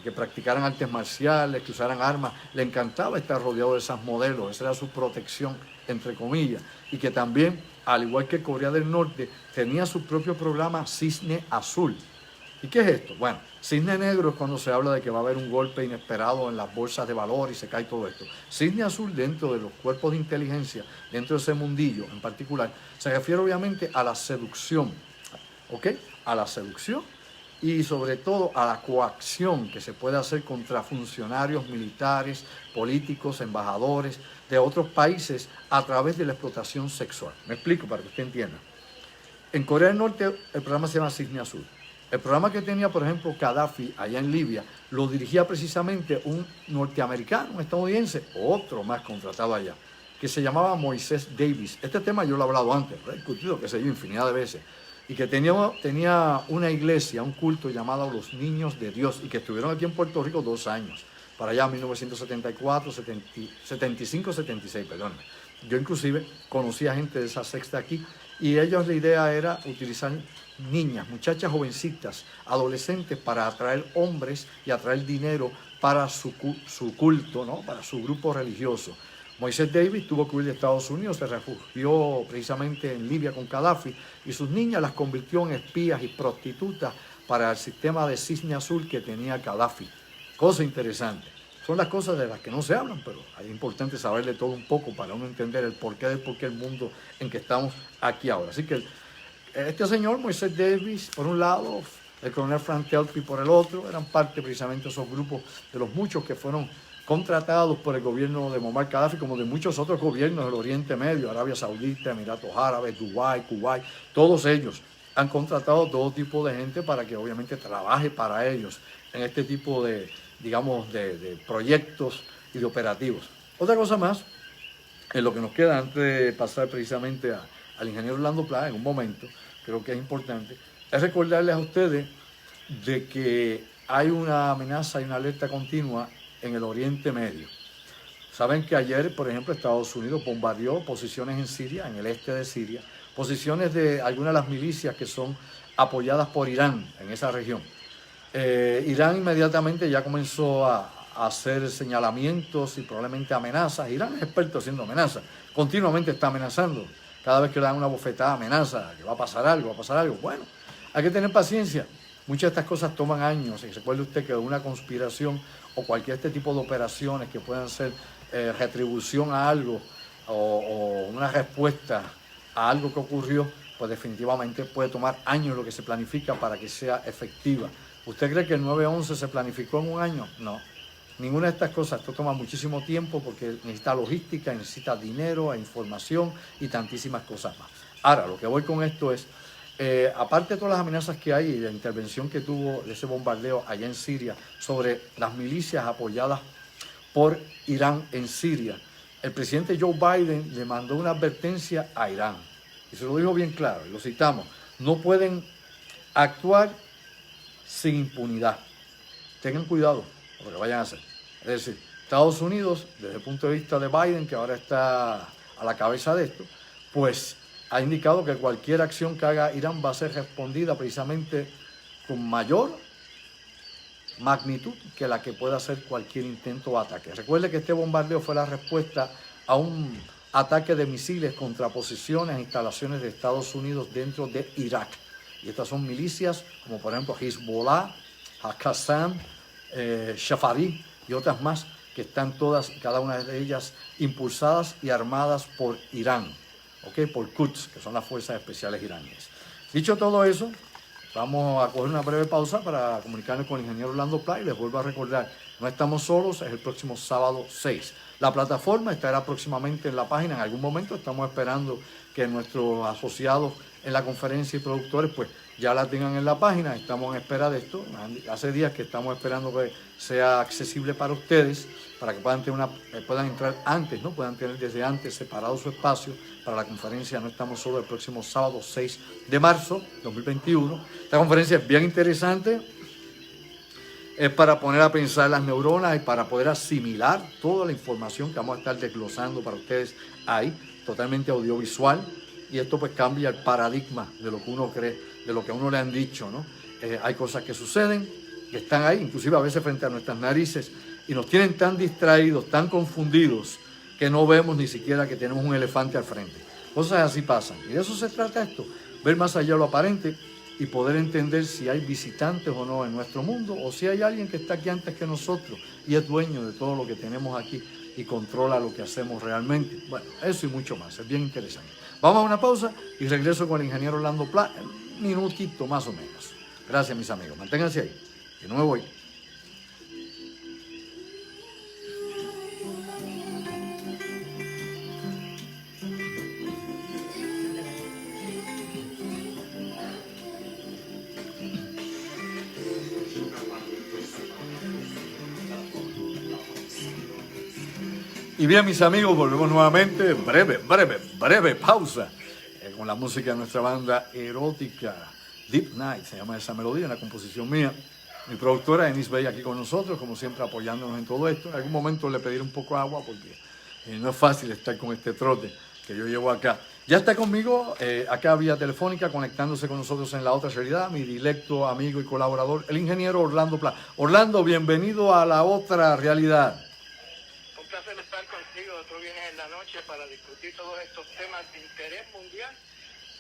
que practicaran artes marciales, que usaran armas, le encantaba estar rodeado de esas modelos, esa era su protección, entre comillas, y que también, al igual que Corea del Norte, tenía su propio programa Cisne Azul. ¿Y qué es esto? Bueno, cisne negro es cuando se habla de que va a haber un golpe inesperado en las bolsas de valor y se cae todo esto. Cisne azul, dentro de los cuerpos de inteligencia, dentro de ese mundillo en particular, se refiere obviamente a la seducción, ¿ok? A la seducción y sobre todo a la coacción que se puede hacer contra funcionarios militares, políticos, embajadores de otros países a través de la explotación sexual. Me explico para que usted entienda. En Corea del Norte el programa se llama Cisne Azul. El programa que tenía, por ejemplo, Gaddafi allá en Libia, lo dirigía precisamente un norteamericano, un estadounidense, otro más contratado allá, que se llamaba Moisés Davis. Este tema yo lo he hablado antes, lo he discutido, qué sé yo, infinidad de veces. Y que tenía una iglesia, un culto llamado Los Niños de Dios, y que estuvieron aquí en Puerto Rico 2 años, para allá 1974, 75, 76, perdón. Yo inclusive conocí a gente de esa secta aquí, y ellos la idea era utilizar niñas, muchachas jovencitas, adolescentes, para atraer hombres y atraer dinero para su culto, ¿no?, para su grupo religioso. Moisés Davis tuvo que huir de Estados Unidos, se refugió precisamente en Libia con Gaddafi y sus niñas las convirtió en espías y prostitutas para el sistema de cisne azul que tenía Gaddafi. Cosa interesante. Son las cosas de las que no se hablan, pero es importante saberle todo un poco para uno entender el porqué del porqué el mundo en que estamos aquí ahora. Así que este señor, Moisés Davis, por un lado, el coronel Frank Telpi por el otro, eran parte precisamente de esos grupos de los muchos que fueron contratados por el gobierno de Muammar Gaddafi, como de muchos otros gobiernos del Oriente Medio, Arabia Saudita, Emiratos Árabes, Dubái, Kuwait, todos ellos han contratado todo tipo de gente para que obviamente trabaje para ellos en este tipo de, digamos, de proyectos y de operativos. Otra cosa más, en lo que nos queda antes de pasar precisamente al ingeniero Orlando Pla, en un momento, creo que es importante, es recordarles a ustedes de que hay una amenaza y una alerta continua en el Oriente Medio. Saben que ayer, por ejemplo, Estados Unidos bombardeó posiciones en Siria, en el este de Siria, posiciones de algunas de las milicias que son apoyadas por Irán en esa región. Irán inmediatamente ya comenzó a hacer señalamientos y probablemente amenazas. Irán es experto haciendo amenazas, continuamente está amenazando. Cada vez que le dan una bofetada amenaza, que va a pasar algo, va a pasar algo. Bueno, hay que tener paciencia. Muchas de estas cosas toman años. Y recuerde usted que una conspiración o cualquier este tipo de operaciones que puedan ser retribución a algo o una respuesta a algo que ocurrió, pues definitivamente puede tomar años lo que se planifica para que sea efectiva. ¿Usted cree que el 9/11 se planificó en un año? No. Ninguna de estas cosas. Esto toma muchísimo tiempo porque necesita logística, necesita dinero, información y tantísimas cosas más. Ahora, lo que voy con esto es, aparte de todas las amenazas que hay y la intervención que tuvo de ese bombardeo allá en Siria sobre las milicias apoyadas por Irán en Siria, el presidente Joe Biden le mandó una advertencia a Irán. Y se lo dijo bien claro, y lo citamos, no pueden actuar sin impunidad. Tengan cuidado con lo que vayan a hacer. Es decir, Estados Unidos, desde el punto de vista de Biden, que ahora está a la cabeza de esto, pues ha indicado que cualquier acción que haga Irán va a ser respondida precisamente con mayor magnitud que la que pueda hacer cualquier intento o ataque. Recuerde que este bombardeo fue la respuesta a un ataque de misiles contra posiciones e instalaciones de Estados Unidos dentro de Irak. Y estas son milicias como por ejemplo Hezbollah, Al-Qassam, Shafari y otras más que están todas, cada una de ellas impulsadas y armadas por Irán, por Quds, que son las fuerzas especiales iraníes. Dicho todo eso, vamos a coger una breve pausa para comunicarnos con el ingeniero Orlando Pla y les vuelvo a recordar, no estamos solos, es el próximo sábado 6. La plataforma estará próximamente en la página, en algún momento estamos esperando que nuestros asociados en la conferencia y productores pues ya la tengan en la página, estamos en espera de esto, hace días que estamos esperando que sea accesible para ustedes, para que puedan entrar antes, ¿no? Puedan tener desde antes separado su espacio para la conferencia No Estamos Solos el próximo sábado 6 de marzo 2021. Esta conferencia es bien interesante, es para poner a pensar las neuronas y para poder asimilar toda la información que vamos a estar desglosando para ustedes ahí, totalmente audiovisual, y esto pues cambia el paradigma de lo que uno cree, de lo que a uno le han dicho, ¿no? Hay cosas que suceden, que están ahí, inclusive a veces frente a nuestras narices, y nos tienen tan distraídos, tan confundidos, que no vemos ni siquiera que tenemos un elefante al frente. Cosas así pasan, y de eso se trata esto, ver más allá de lo aparente y poder entender si hay visitantes o no en nuestro mundo, o si hay alguien que está aquí antes que nosotros y es dueño de todo lo que tenemos aquí y controla lo que hacemos realmente. Bueno, eso y mucho más, es bien interesante. Vamos a una pausa y regreso con el ingeniero Orlando Pla en un minutito más o menos. Gracias, mis amigos. Manténganse ahí, que no me voy. Y bien, mis amigos, volvemos nuevamente, breve pausa, con la música de nuestra banda erótica, Deep Night, se llama esa melodía, una composición mía. Mi productora, Enis Bey, aquí con nosotros, como siempre apoyándonos en todo esto. En algún momento le pediré un poco de agua, porque no es fácil estar con este trote que yo llevo acá. Ya está conmigo, acá vía telefónica, conectándose con nosotros en la otra realidad, mi directo amigo y colaborador, el ingeniero Orlando Pla. Orlando, bienvenido a la otra realidad. Un placer estar contigo, tú vienes en la noche para discutir todos estos temas de interés mundial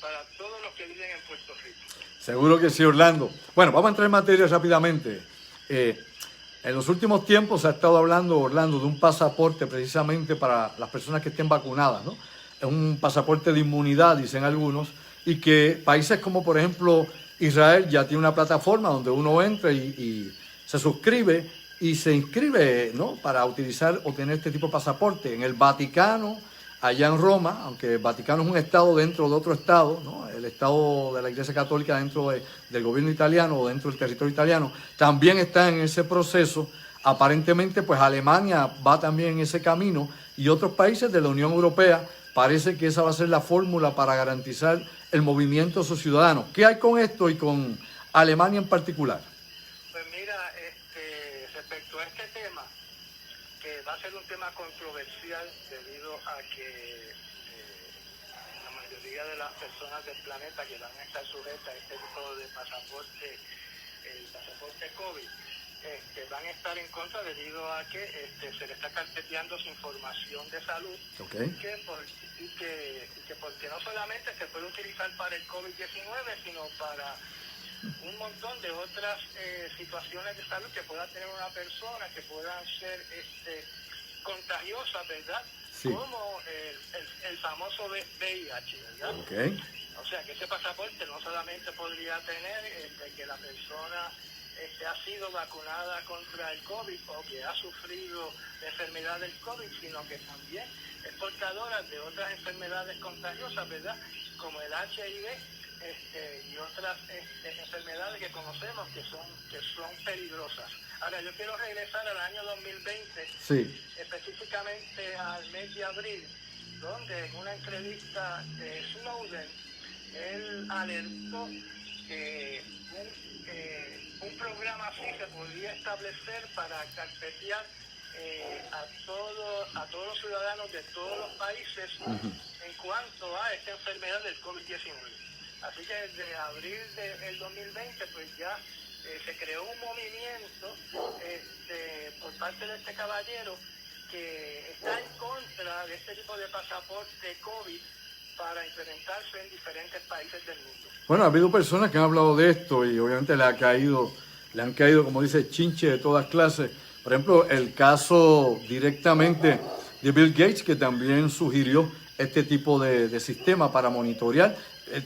para todos los que viven en Puerto Rico. Seguro que sí, Orlando. Bueno, vamos a entrar en materia rápidamente. En los últimos tiempos se ha estado hablando, Orlando, de un pasaporte precisamente para las personas que estén vacunadas, ¿no? Es un pasaporte de inmunidad, dicen algunos, y que países como, por ejemplo, Israel ya tiene una plataforma donde uno entra y se suscribe y se inscribe, ¿no?, para utilizar o tener este tipo de pasaporte. En el Vaticano, allá en Roma, aunque el Vaticano es un estado dentro de otro estado, ¿no?, el estado de la Iglesia Católica dentro del gobierno italiano o dentro del territorio italiano, también está en ese proceso. Aparentemente, pues Alemania va también en ese camino y otros países de la Unión Europea. Parece que esa va a ser la fórmula para garantizar el movimiento de sus ciudadanos. ¿Qué hay con esto y con Alemania en particular? Pues mira, respecto a este tema, que va a ser un tema controversial debido a que la mayoría de las personas del planeta que van a estar sujetas a este tipo de pasaporte, el pasaporte COVID, van a estar en contra debido a que se le está carpeteando su información de salud, Okay. y que porque no solamente se puede utilizar para el COVID-19, sino para un montón de otras situaciones de salud que pueda tener una persona, que puedan ser contagiosas, ¿verdad? Sí. Como el famoso VIH, ¿verdad? Okay. O sea, que ese pasaporte no solamente podría tener que la persona ha sido vacunada contra el COVID o que ha sufrido la enfermedad del COVID, sino que también es portadora de otras enfermedades contagiosas, ¿verdad? Como el HIV y otras enfermedades que conocemos que son peligrosas. Ahora, yo quiero regresar al año 2020, Sí. específicamente al mes de abril, donde en una entrevista de Snowden, él alertó que un programa así se podría establecer para carpetear a todos los ciudadanos de todos los países en cuanto a esta enfermedad del COVID-19. Así que desde abril del 2020 pues ya se creó un movimiento por parte de este caballero que está en contra de este tipo de pasaporte COVID para implementarse en diferentes países del mundo. Bueno, ha habido personas que han hablado de esto y obviamente le han caído, como dice, chinche de todas clases. Por ejemplo, el caso directamente de Bill Gates, que también sugirió este tipo de sistema para monitorear.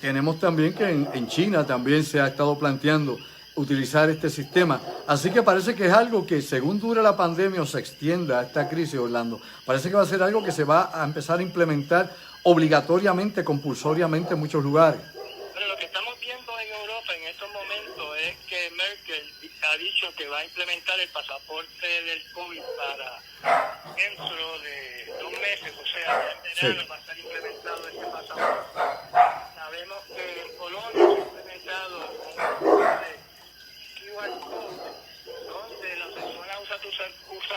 Tenemos también que en China también se ha estado planteando utilizar este sistema. Así que parece que es algo que según dure la pandemia o se extienda esta crisis, Orlando, parece que va a ser algo que se va a empezar a implementar obligatoriamente, compulsoriamente en muchos lugares. Pero lo que estamos viendo en Europa en estos momentos es que Merkel ha dicho que va a implementar el pasaporte del COVID para dentro de 2 meses, o sea, en verano va a estar implementado este pasaporte. Sabemos que en Polonia se ha implementado un QR code donde la persona usa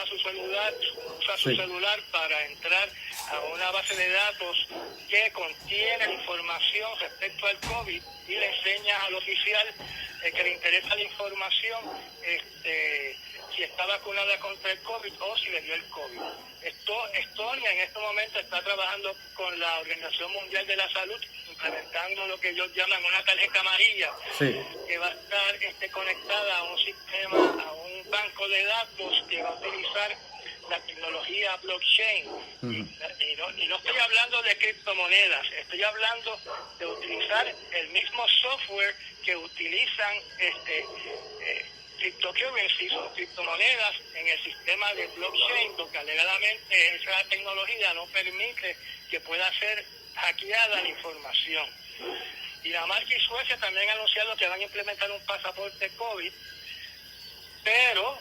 su celular para entrar a una base de datos que contiene información respecto al COVID y le enseña al oficial que le interesa la información si está vacunada contra el COVID o si le dio el COVID. Estonia en este momento está trabajando con la Organización Mundial de la Salud implementando lo que ellos llaman una tarjeta amarilla, que va a estar conectada a un sistema, a un banco de datos que va a utilizar la tecnología blockchain. Y no estoy hablando de criptomonedas, estoy hablando de utilizar el mismo software que utilizan cryptocurrencies o criptomonedas en el sistema de blockchain, porque alegadamente esa tecnología no permite que pueda ser hackeada la información. Dinamarca y Suecia también han anunciado que van a implementar un pasaporte COVID, pero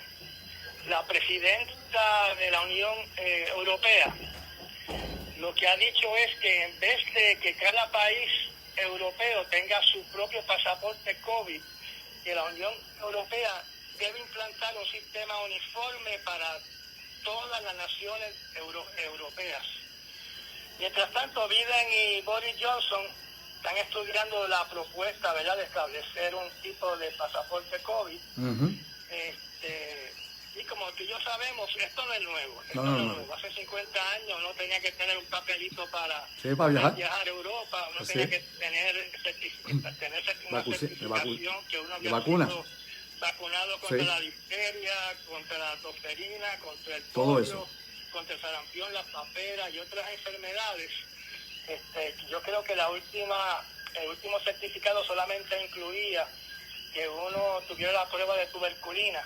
la presidenta de la Unión Europea lo que ha dicho es que en vez de que cada país europeo tenga su propio pasaporte COVID, que la Unión Europea debe implantar un sistema uniforme para todas las naciones europeas. Mientras tanto, Biden y Boris Johnson están estudiando la propuesta, ¿verdad?, de establecer un tipo de pasaporte COVID. Y como tú y yo sabemos, esto no es nuevo. Esto No, no es no. nuevo. Hace 50 años uno tenía que tener un papelito para Sí, para viajar. a Europa, uno Así tenía es. que tener una certificación que uno había vacuna. sido vacunado contra Sí. la difteria, contra la tosferina, contra el Todo polio, eso. contra el sarampión, la papera y otras enfermedades. Yo creo que el último certificado solamente incluía que uno tuviera la prueba de tuberculina,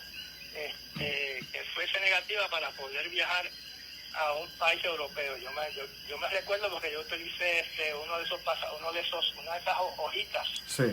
que fuese negativa para poder viajar a un país europeo. Yo me recuerdo porque yo utilicé una de esas hojitas Sí.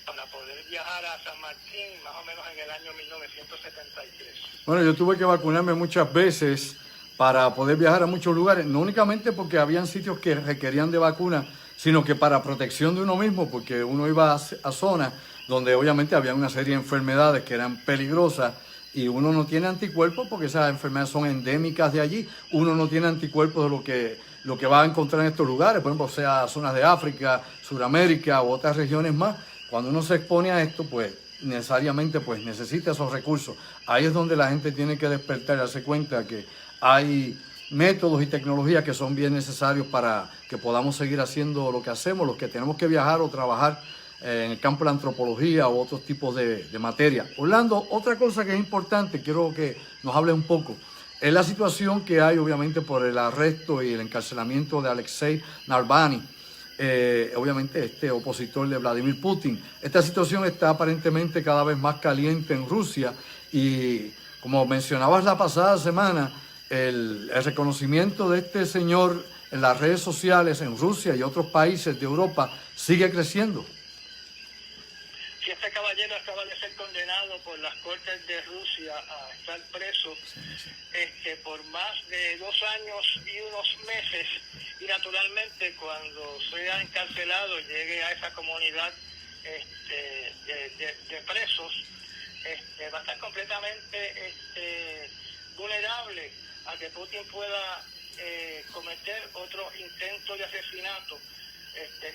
para poder viajar a San Martín más o menos en el año 1973. Bueno, yo tuve que vacunarme muchas veces para poder viajar a muchos lugares, no únicamente porque habían sitios que requerían de vacuna, sino que para protección de uno mismo, porque uno iba a zonas donde obviamente había una serie de enfermedades que eran peligrosas y uno no tiene anticuerpos porque esas enfermedades son endémicas de allí. Uno no tiene anticuerpos de lo que va a encontrar en estos lugares, por ejemplo, sea zonas de África, Sudamérica u otras regiones más. Cuando uno se expone a esto, pues necesariamente pues necesita esos recursos. Ahí es donde la gente tiene que despertar y darse cuenta que hay métodos y tecnologías que son bien necesarios para que podamos seguir haciendo lo que hacemos, los que tenemos que viajar o trabajar en el campo de la antropología o otros tipos de materia. Orlando, otra cosa que es importante, quiero que nos hable un poco, es la situación que hay obviamente por el arresto y el encarcelamiento de Alexei Navalny, obviamente este opositor de Vladimir Putin. Esta situación está aparentemente cada vez más caliente en Rusia y como mencionabas la pasada semana, el reconocimiento de este señor en las redes sociales en Rusia y otros países de Europa sigue creciendo. Si este caballero acaba de ser condenado por las Cortes de Rusia a estar preso por más de 2 años y unos meses, y naturalmente cuando sea encarcelado llegue a esa comunidad de presos, va a estar completamente vulnerable a que Putin pueda cometer otro intento de asesinato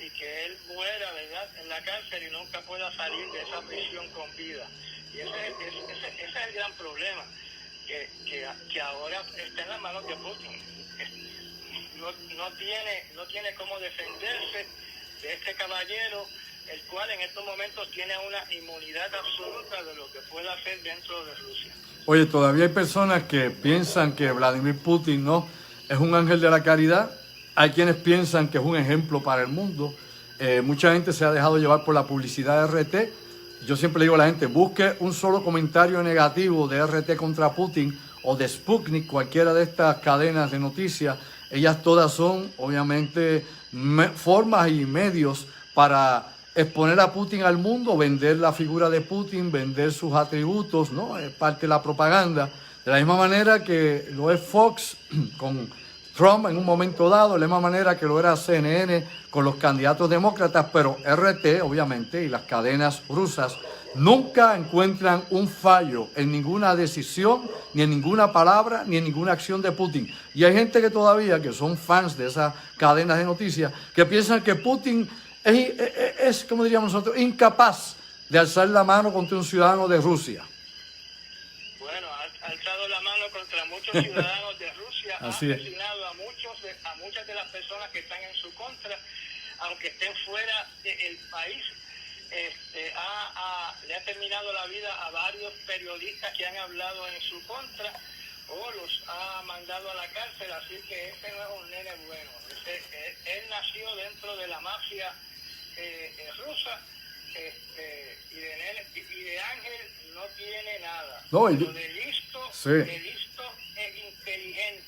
y que él muera, ¿verdad?, en la cárcel y nunca pueda salir de esa prisión con vida. Y ese es el gran problema, que ahora está en las manos de Putin. No tiene cómo defenderse de este caballero, el cual en estos momentos tiene una inmunidad absoluta de lo que pueda hacer dentro de Rusia. Oye, todavía hay personas que piensan que Vladimir Putin no es un ángel de la caridad. Hay quienes piensan que es un ejemplo para el mundo. Mucha gente se ha dejado llevar por la publicidad de RT. Yo siempre le digo a la gente, busque un solo comentario negativo de RT contra Putin o de Sputnik, cualquiera de estas cadenas de noticias. Ellas todas son, obviamente, formas y medios para exponer a Putin al mundo, vender la figura de Putin, vender sus atributos, ¿no? Es parte de la propaganda. De la misma manera que lo es Fox con Trump en un momento dado, de la misma manera que lo era CNN con los candidatos demócratas, pero RT, obviamente, y las cadenas rusas nunca encuentran un fallo en ninguna decisión, ni en ninguna palabra, ni en ninguna acción de Putin. Y hay gente que todavía, que son fans de esas cadenas de noticias, que piensan que Putin es, como diríamos nosotros, incapaz de alzar la mano contra un ciudadano de Rusia. Bueno, ha alzado la mano contra muchos ciudadanos de Rusia, ha asesinado a muchas de las personas que están en su contra, aunque estén fuera del país. Le ha terminado la vida a varios periodistas que han hablado en su contra o los ha mandado a la cárcel, así que este no es un nene bueno. Él nació dentro de la mafia rusa, y de ángel no tiene nada. No, Pero de listo e inteligente.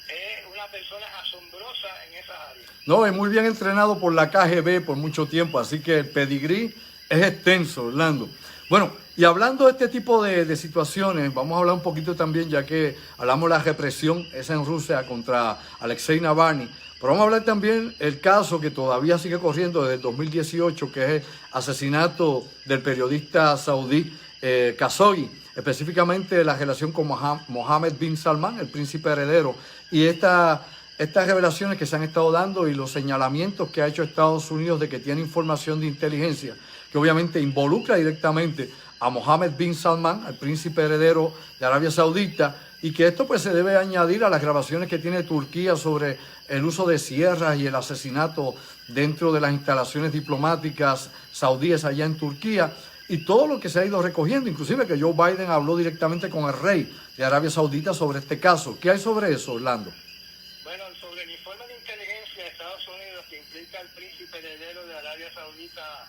Es una persona asombrosa en esa área. No, es muy bien entrenado por la KGB por mucho tiempo, así que el pedigrí es extenso, Orlando. Bueno, y hablando de este tipo de situaciones, vamos a hablar un poquito también, ya que hablamos de la represión esa en Rusia contra Alexei Navalny, pero vamos a hablar también el caso que todavía sigue corriendo desde el 2018, que es el asesinato del periodista saudí Khashoggi, específicamente la relación con Mohammed bin Salman, el príncipe heredero, y estas revelaciones que se han estado dando y los señalamientos que ha hecho Estados Unidos de que tiene información de inteligencia, que obviamente involucra directamente a Mohammed bin Salman, al príncipe heredero de Arabia Saudita, y que esto pues se debe añadir a las grabaciones que tiene Turquía sobre el uso de sierras y el asesinato dentro de las instalaciones diplomáticas saudíes allá en Turquía, y todo lo que se ha ido recogiendo, inclusive que Joe Biden habló directamente con el rey de Arabia Saudita sobre este caso. ¿Qué hay sobre eso, Orlando? Bueno, sobre el informe de inteligencia de Estados Unidos que implica al príncipe heredero de Arabia Saudita,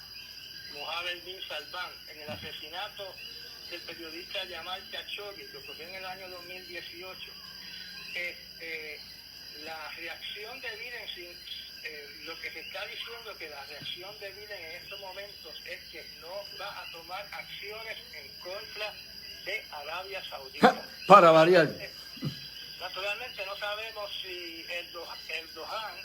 Mohammed bin Salman, en el asesinato del periodista Jamal Khashoggi, que ocurrió en el año 2018, la reacción de Biden, lo que se está diciendo que la reacción de Biden en estos momentos es que no va a tomar acciones en contra de Arabia Saudita. Para variar. Naturalmente no sabemos si Erdogan,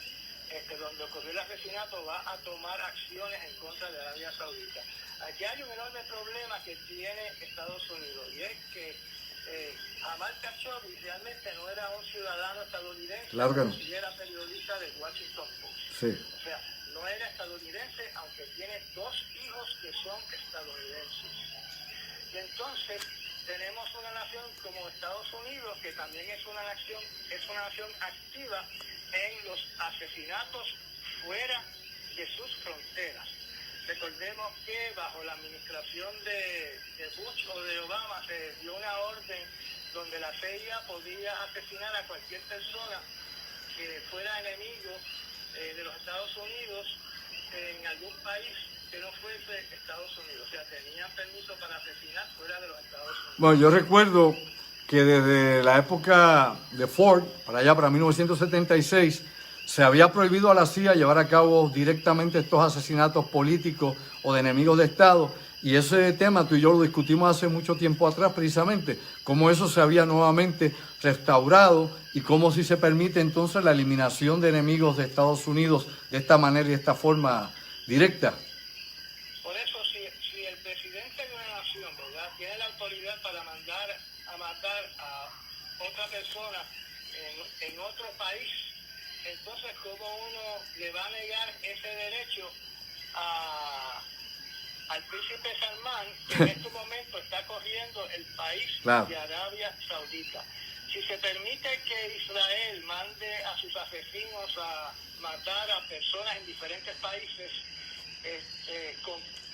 donde ocurrió el asesinato, va a tomar acciones en contra de Arabia Saudita. Aquí hay un enorme problema que tiene Estados Unidos, y es que Jamal Khashoggi realmente no era un ciudadano estadounidense, claro que no. Si era periodista del Washington Post. Sí. O sea, no era estadounidense, aunque tiene 2 hijos que son estadounidenses. Y entonces tenemos una nación como Estados Unidos, que también es una nación activa en los asesinatos fuera de sus fronteras. Recordemos que bajo la administración de Bush o de Obama se dio una orden donde la CIA podía asesinar a cualquier persona que fuera enemigo de los Estados Unidos en algún país que no fuese Estados Unidos. O sea, tenían permiso para asesinar fuera de los Estados Unidos. Bueno, yo recuerdo que desde la época de Ford, para allá, para 1976, se había prohibido a la CIA llevar a cabo directamente estos asesinatos políticos o de enemigos de Estado. Y ese tema tú y yo lo discutimos hace mucho tiempo atrás, precisamente, cómo eso se había nuevamente restaurado y cómo si se permite entonces la eliminación de enemigos de Estados Unidos de esta manera y de esta forma directa. Por eso, si el presidente de una nación, ¿verdad?, tiene la autoridad para mandar a matar a otra persona en otro país, entonces ¿cómo uno le va a negar ese derecho al príncipe Salman, que en este momento está corriendo el país claro. de Arabia Saudita? Si se permite que Israel mande a sus asesinos a matar a personas en diferentes países,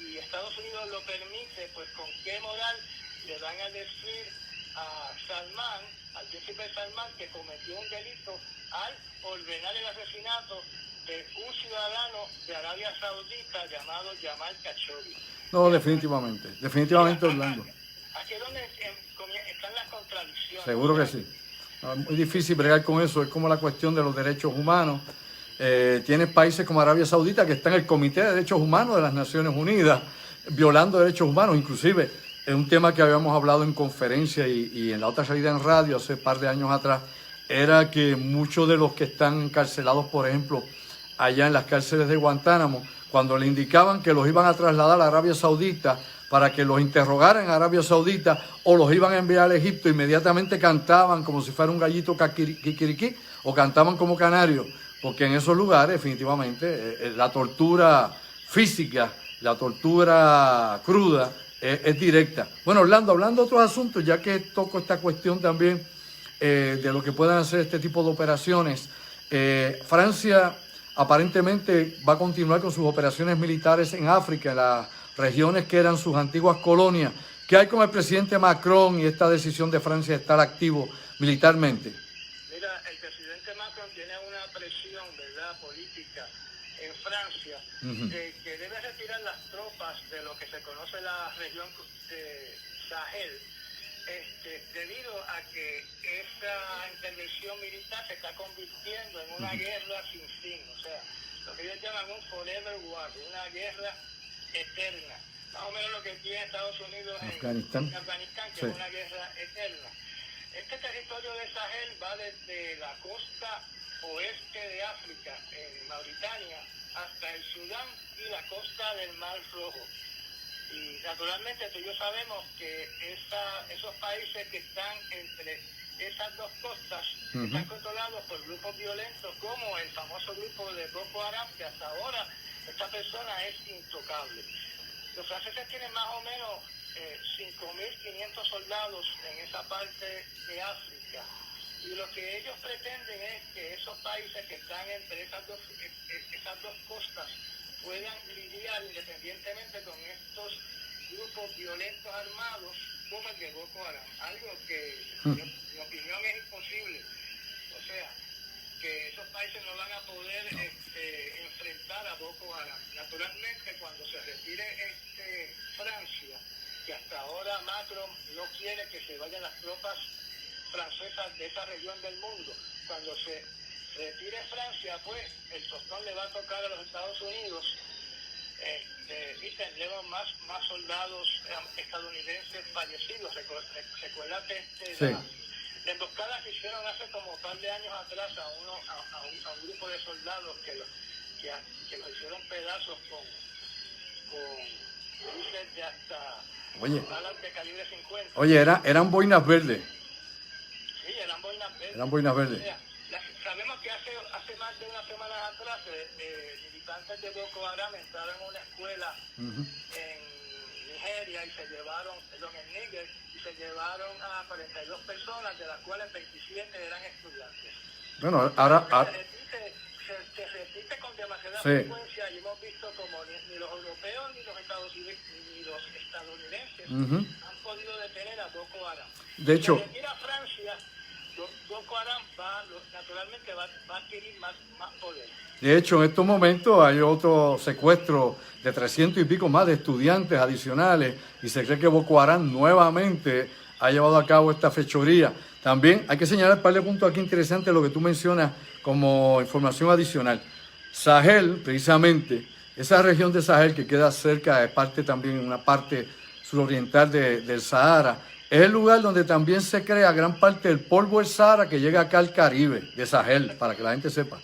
y Estados Unidos lo permite, pues ¿con qué moral le van a decir a Salman, al príncipe Salman, que cometió un delito al ordenar el asesinato de un ciudadano de Arabia Saudita llamado Jamal Khashoggi? No, definitivamente, Orlando. Aquí es donde están las contradicciones. Seguro que sí. No, es muy difícil bregar con eso, es como la cuestión de los derechos humanos. Tienes países como Arabia Saudita que está en el Comité de Derechos Humanos de las Naciones Unidas, violando derechos humanos. Inclusive, es un tema que habíamos hablado en conferencia y en la otra salida en radio hace un par de años atrás, era que muchos de los que están encarcelados, por ejemplo, allá en las cárceles de Guantánamo, cuando le indicaban que los iban a trasladar a Arabia Saudita para que los interrogaran en Arabia Saudita o los iban a enviar a Egipto, inmediatamente cantaban como si fuera un gallito kikiriki o cantaban como canarios, porque en esos lugares definitivamente la tortura física, la tortura cruda es directa. Bueno, Orlando, hablando de otros asuntos, ya que toco esta cuestión también de lo que puedan hacer este tipo de operaciones, Francia aparentemente va a continuar con sus operaciones militares en África, en las regiones que eran sus antiguas colonias. ¿Qué hay con el presidente Macron y esta decisión de Francia de estar activo militarmente? Mira, el presidente Macron tiene una presión, ¿verdad?, política en Francia, que debe retirar las tropas de lo que se conoce la región de Sahel, debido a que esa intervención militar se está convirtiendo en una guerra sin fin, o sea, lo que ellos llaman un forever war, una guerra eterna, más o menos lo que tiene Estados Unidos en Afganistán, que sí, es una guerra eterna. Este territorio de Sahel va desde la costa oeste de África, en Mauritania, hasta el Sudán y la costa del Mar Rojo. Y naturalmente tú y yo sabemos que esos países que están entre esas dos costas están controlados por grupos violentos como el famoso grupo de Boko Haram, que hasta ahora esta persona es intocable. Los franceses tienen más o menos 5.500 soldados en esa parte de África. Y lo que ellos pretenden es que esos países que están entre esas dos costas puedan lidiar independientemente con estos grupos violentos armados como el de Boko Haram. Algo que, mi opinión, es imposible. O sea, que esos países no van a poder enfrentar a Boko Haram. Naturalmente, cuando se retire Francia, que hasta ahora Macron no quiere que se vayan las tropas francesas de esa región del mundo, cuando se retire Francia, pues el tostón le va a tocar a los Estados Unidos, y tendremos más soldados estadounidenses fallecidos. Recuérdate la emboscada que hicieron hace como un par de años atrás a un grupo de soldados que los hicieron pedazos con misiles de hasta balas de calibre 50. Oye, eran boinas verdes. Sí, eran boinas verdes. Eran boinas verdes. O sea, sabemos que hace más de una semana atrás militantes de Boko Haram entraron en una escuela en Nigeria y se llevaron, en Níger, y se llevaron a 42 personas, de las cuales 27 eran estudiantes. Bueno, Se repite con demasiada frecuencia y hemos visto como ni los europeos ni los estadounidenses han podido detener a Boko Haram. De hecho, si retira Francia, Boko Haram naturalmente va a adquirir más poder. De hecho, en estos momentos hay otro secuestro de 300 y pico más de estudiantes adicionales y se cree que Boko Haram nuevamente ha llevado a cabo esta fechoría. También hay que señalar un par de puntos aquí interesantes, lo que tú mencionas como información adicional. Sahel, precisamente, esa región de Sahel que queda cerca, de parte también, una parte suroriental del Sahara, es el lugar donde también se crea gran parte del polvo del Sahara que llega acá al Caribe, de Sahel, para que la gente sepa.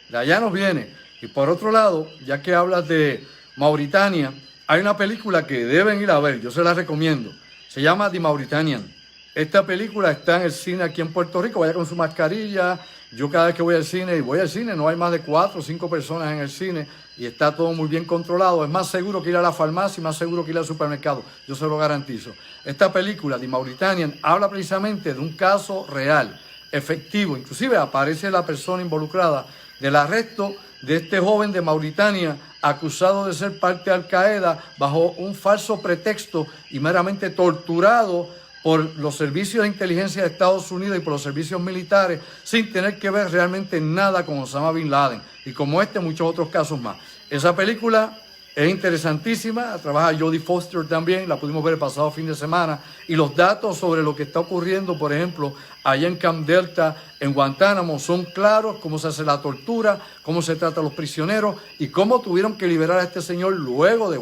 De allá nos viene. Y por otro lado, ya que hablas de Mauritania, hay una película que deben ir a ver, yo se la recomiendo. Se llama The Mauritanian. Esta película está en el cine aquí en Puerto Rico, vaya con su mascarilla. Yo cada vez que voy al cine, no hay más de 4 o 5 personas en el cine y está todo muy bien controlado. Es más seguro que ir a la farmacia y más seguro que ir al supermercado, yo se lo garantizo. Esta película, The Mauritanian, habla precisamente de un caso real, efectivo. Inclusive aparece la persona involucrada del arresto de este joven de Mauritania acusado de ser parte de Al Qaeda bajo un falso pretexto y meramente torturado por los servicios de inteligencia de Estados Unidos y por los servicios militares, sin tener que ver realmente nada con Osama Bin Laden, y como muchos otros casos más. Esa película es interesantísima, trabaja Jodie Foster también, la pudimos ver el pasado fin de semana, y los datos sobre lo que está ocurriendo, por ejemplo, allá en Camp Delta, en Guantánamo, son claros, cómo se hace la tortura, cómo se trata a los prisioneros, y cómo tuvieron que liberar a este señor luego de,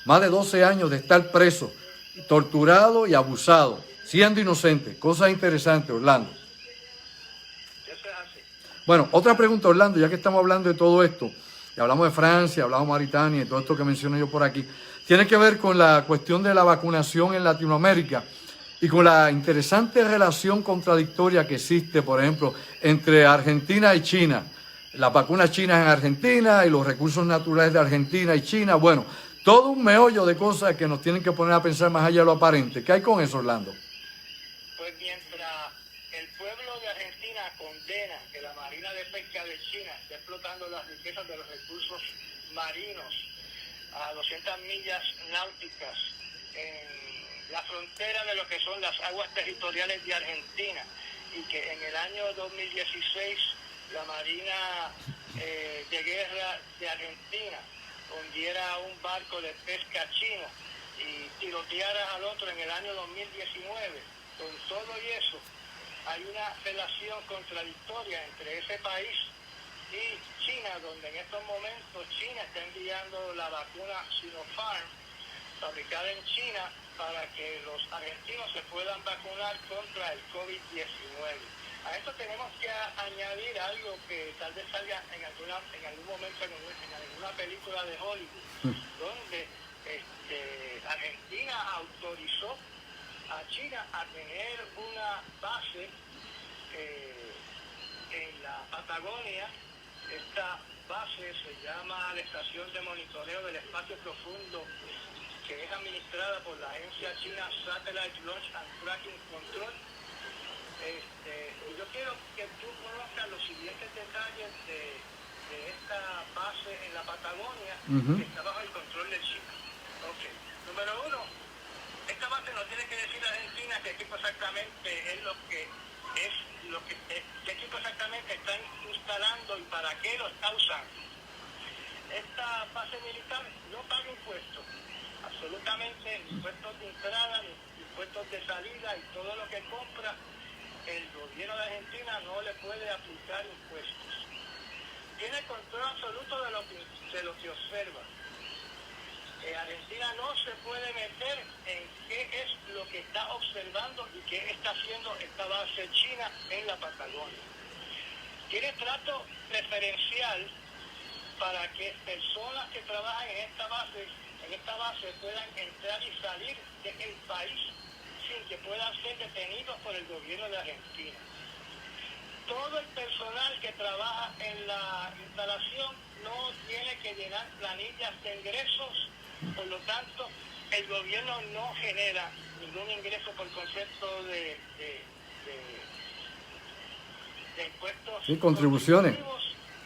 más de 12 años de estar preso, torturado y abusado, siendo inocente. Cosas interesantes, Orlando. Bueno, otra pregunta, Orlando, ya que estamos hablando de todo esto, y hablamos de Francia, hablamos de Mauritania y todo esto que mencioné yo por aquí, tiene que ver con la cuestión de la vacunación en Latinoamérica y con la interesante relación contradictoria que existe, por ejemplo, entre Argentina y China. Las vacunas chinas en Argentina y los recursos naturales de Argentina y China, bueno, todo un meollo de cosas que nos tienen que poner a pensar más allá de lo aparente. ¿Qué hay con eso, Orlando? Pues mientras el pueblo de Argentina condena que la Marina de Pesca de China esté explotando las riquezas de los recursos marinos a 200 millas náuticas en la frontera de lo que son las aguas territoriales de Argentina, y que en el año 2016 la Marina de guerra de Argentina hundiera un barco de pesca chino y tiroteara al otro en el año 2019. Con todo y eso, hay una relación contradictoria entre ese país y China, donde en estos momentos China está enviando la vacuna Sinopharm, fabricada en China, para que los argentinos se puedan vacunar contra el COVID-19. A esto tenemos que añadir algo que tal vez salga en algún momento en alguna película de Hollywood, donde Argentina autorizó a China a tener una base en la Patagonia. Esta base se llama la Estación de Monitoreo del Espacio Profundo que es administrada por la agencia china Satellite Launch and Tracking Control. Y yo quiero que tú conozcas los siguientes detalles de esta base en la Patagonia, que está bajo el control de China. Okay. Número uno, esta base no tiene que decir a Argentina qué equipo exactamente es qué equipo exactamente están instalando y para qué lo está usando. Esta base militar no paga impuestos, absolutamente, ni impuestos de entrada, ni impuestos de salida, y todo lo que compra el gobierno de Argentina no le puede aplicar impuestos. Tiene control absoluto de lo que observa. Argentina no se puede meter en qué es lo que está observando y qué está haciendo esta base china en la Patagonia. Tiene trato preferencial para que personas que trabajan en esta base puedan entrar y salir del país sin que puedan ser detenidos por el gobierno de Argentina. Todo el personal que trabaja en la instalación no tiene que llenar planillas de ingresos, por lo tanto, el gobierno no genera ningún ingreso por concepto de impuestos y contribuciones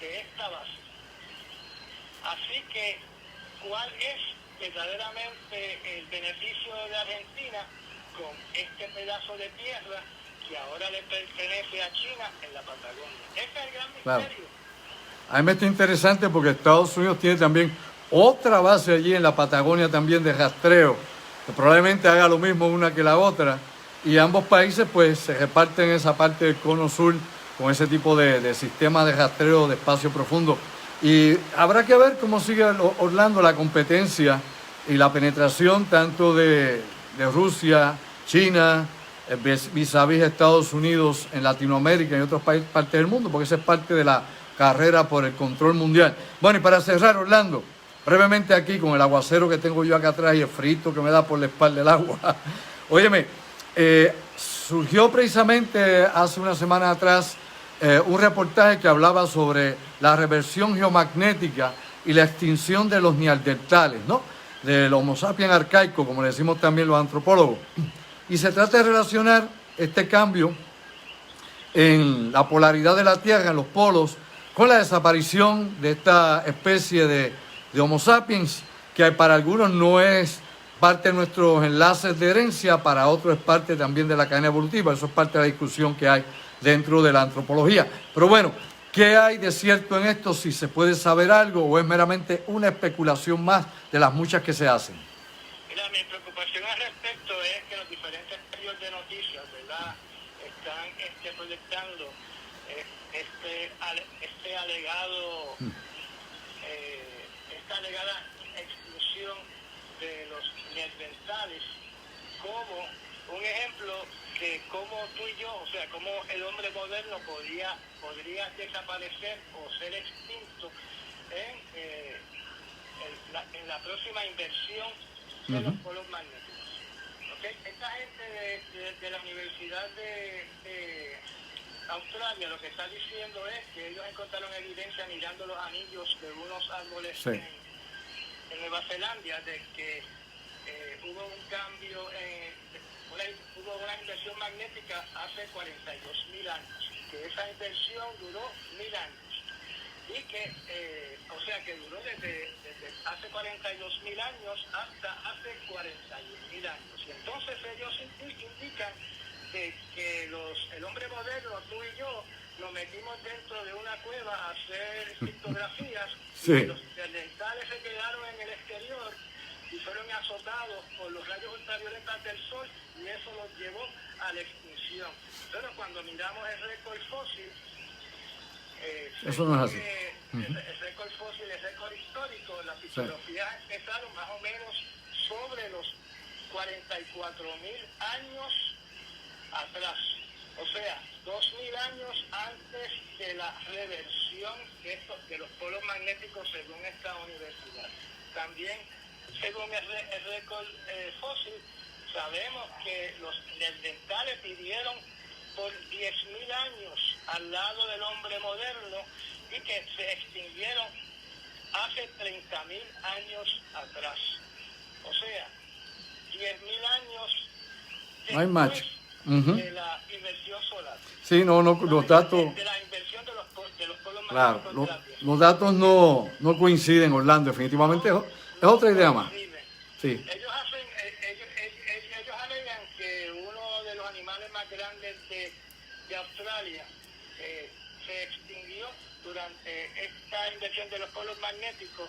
de esta base. Así que, ¿cuál es verdaderamente el beneficio de Argentina con este pedazo de tierra que ahora le pertenece a China en la Patagonia? Ese es el gran misterio. Claro. A mí me está interesante porque Estados Unidos tiene también otra base allí en la Patagonia también de rastreo, que probablemente haga lo mismo una que la otra, y ambos países pues se reparten esa parte del cono sur con ese tipo de sistema de rastreo de espacio profundo. Y habrá que ver cómo sigue Orlando la competencia y la penetración tanto de Rusia, China, vis-a-vis Estados Unidos en Latinoamérica y en otras partes del mundo, porque esa es parte de la carrera por el control mundial. Bueno, y para cerrar, Orlando, brevemente aquí con el aguacero que tengo yo acá atrás y el frito que me da por la espalda el agua. Óyeme, surgió precisamente hace una semana atrás un reportaje que hablaba sobre la reversión geomagnética y la extinción de los neandertales, ¿no? Del Homo sapiens arcaico, como le decimos también los antropólogos. Y se trata de relacionar este cambio en la polaridad de la Tierra, en los polos, con la desaparición de esta especie de Homo sapiens, que para algunos no es parte de nuestros enlaces de herencia, para otros es parte también de la cadena evolutiva. Eso es parte de la discusión que hay dentro de la antropología. Pero bueno, ¿qué hay de cierto en esto? Si se puede saber algo o es meramente una especulación más de las muchas que se hacen. Mira, mi preocupación al respecto es que los diferentes medios de noticias, ¿verdad?, están proyectando esta alegada exclusión de los neandertales como un ejemplo de cómo tú y yo, o sea, cómo el hombre moderno podría desaparecer o ser extinto en la próxima inversión de los polos magnéticos. ¿Okay? Esta gente de la Universidad de Australia lo que está diciendo es que ellos encontraron evidencia mirando los anillos de unos árboles en Nueva Zelanda de que hubo un cambio, hubo una inversión magnética hace 42.000 años, que esa inversión duró 1.000 años y que, o sea que duró desde hace 42.000 años hasta hace 41.000 años. Y entonces ellos indican que el hombre moderno, tú y yo, nos metimos dentro de una cueva a hacer criptografías y los neandertales se quedaron en el exterior y fueron azotados por los rayos ultravioletas del sol y eso los llevó a la extinción. Pero cuando miramos el récord fósil, eso no es así. El récord fósil, el récord histórico, las criptografías empezaron más o menos sobre los 44.000 años atrás, o sea, 2.000 años antes de la reversión de los polos magnéticos según esta universidad. También, según el récord fósil, sabemos que los neandertales vivieron por 10.000 años al lado del hombre moderno y que se extinguieron hace 30.000 años atrás. O sea, 10.000 años No hay match. después de la inversión solar. Sí, no, los datos, De la inversión de los polos claro, magnéticos de la Tierra. los datos no coinciden, Orlando, definitivamente es otra idea más. Sí, Ellos alegan que uno de los animales más grandes de Australia se extinguió durante esta inversión de los polos magnéticos,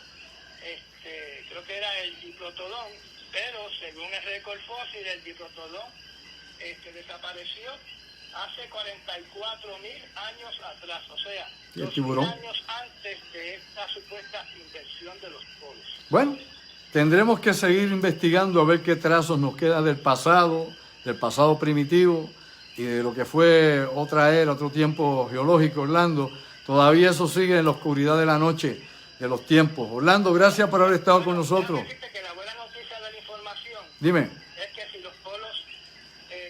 creo que era el diprotodón, pero según el récord fósil, el diprotodón desapareció hace 44.000 años atrás, o sea, ¿y el 2.000 tiburón? años antes de esta supuesta inversión de los polos. Bueno, tendremos que seguir investigando a ver qué trazos nos queda del pasado primitivo y de lo que fue otra era, otro tiempo geológico, Orlando. Todavía eso sigue en la oscuridad de la noche, de los tiempos. Orlando, gracias por haber estado con nosotros. Déjame decirte que la buena noticia de la información Dime. es que si los polos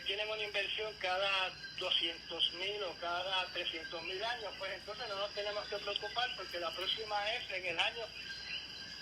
tienen una inversión cada 200.000 o cada 300.000 años, pues entonces no nos tenemos que preocupar porque la próxima es en el año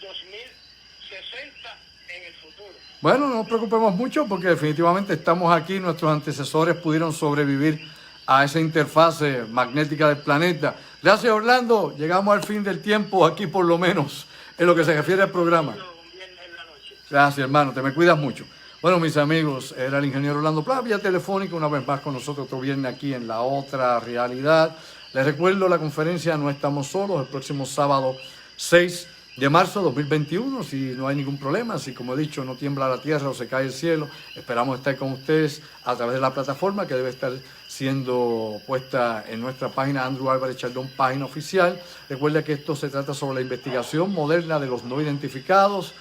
2060 en el futuro. Bueno, no nos preocupemos mucho porque definitivamente estamos aquí, nuestros antecesores pudieron sobrevivir a esa interfase magnética del planeta. Gracias, Orlando. Llegamos al fin del tiempo, aquí por lo menos, en lo que se refiere al programa. Un viernes en la noche. Gracias, hermano. Te me cuidas mucho. Bueno, mis amigos, era el ingeniero Orlando Pla, vía telefónica, una vez más con nosotros otro viernes aquí en La Otra Realidad. Les recuerdo la conferencia No Estamos Solos, el próximo sábado 6 de marzo de 2021, si no hay ningún problema, si como he dicho no tiembla la tierra o se cae el cielo, esperamos estar con ustedes a través de la plataforma que debe estar siendo puesta en nuestra página Andrew Álvarez Chardón, página oficial. Recuerda que esto se trata sobre la investigación moderna de los no identificados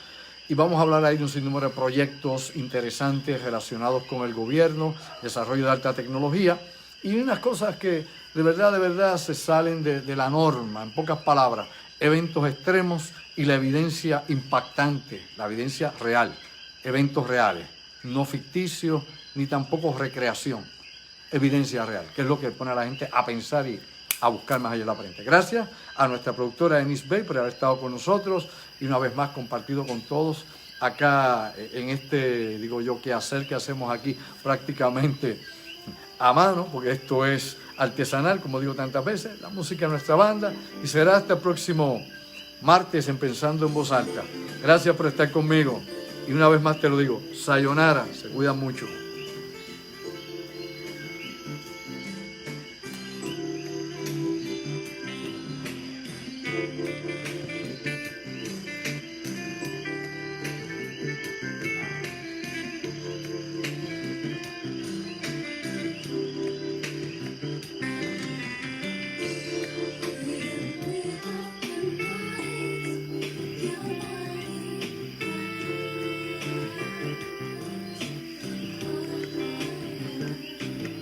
y vamos a hablar ahí de un sinnúmero de proyectos interesantes relacionados con el gobierno, desarrollo de alta tecnología y unas cosas que de verdad se salen de la norma, en pocas palabras, eventos extremos y la evidencia impactante, la evidencia real, eventos reales, no ficticios ni tampoco recreación, evidencia real, que es lo que pone a la gente a pensar y a buscar más allá de la aparente. Gracias a nuestra productora Denise Bay por haber estado con nosotros y una vez más compartido con todos acá en este, digo yo, quehacer que hacemos aquí prácticamente a mano, porque esto es artesanal, como digo tantas veces, la música de nuestra banda, y será hasta el próximo martes en Pensando en Voz Alta. Gracias por estar conmigo y una vez más te lo digo, sayonara, se cuidan mucho.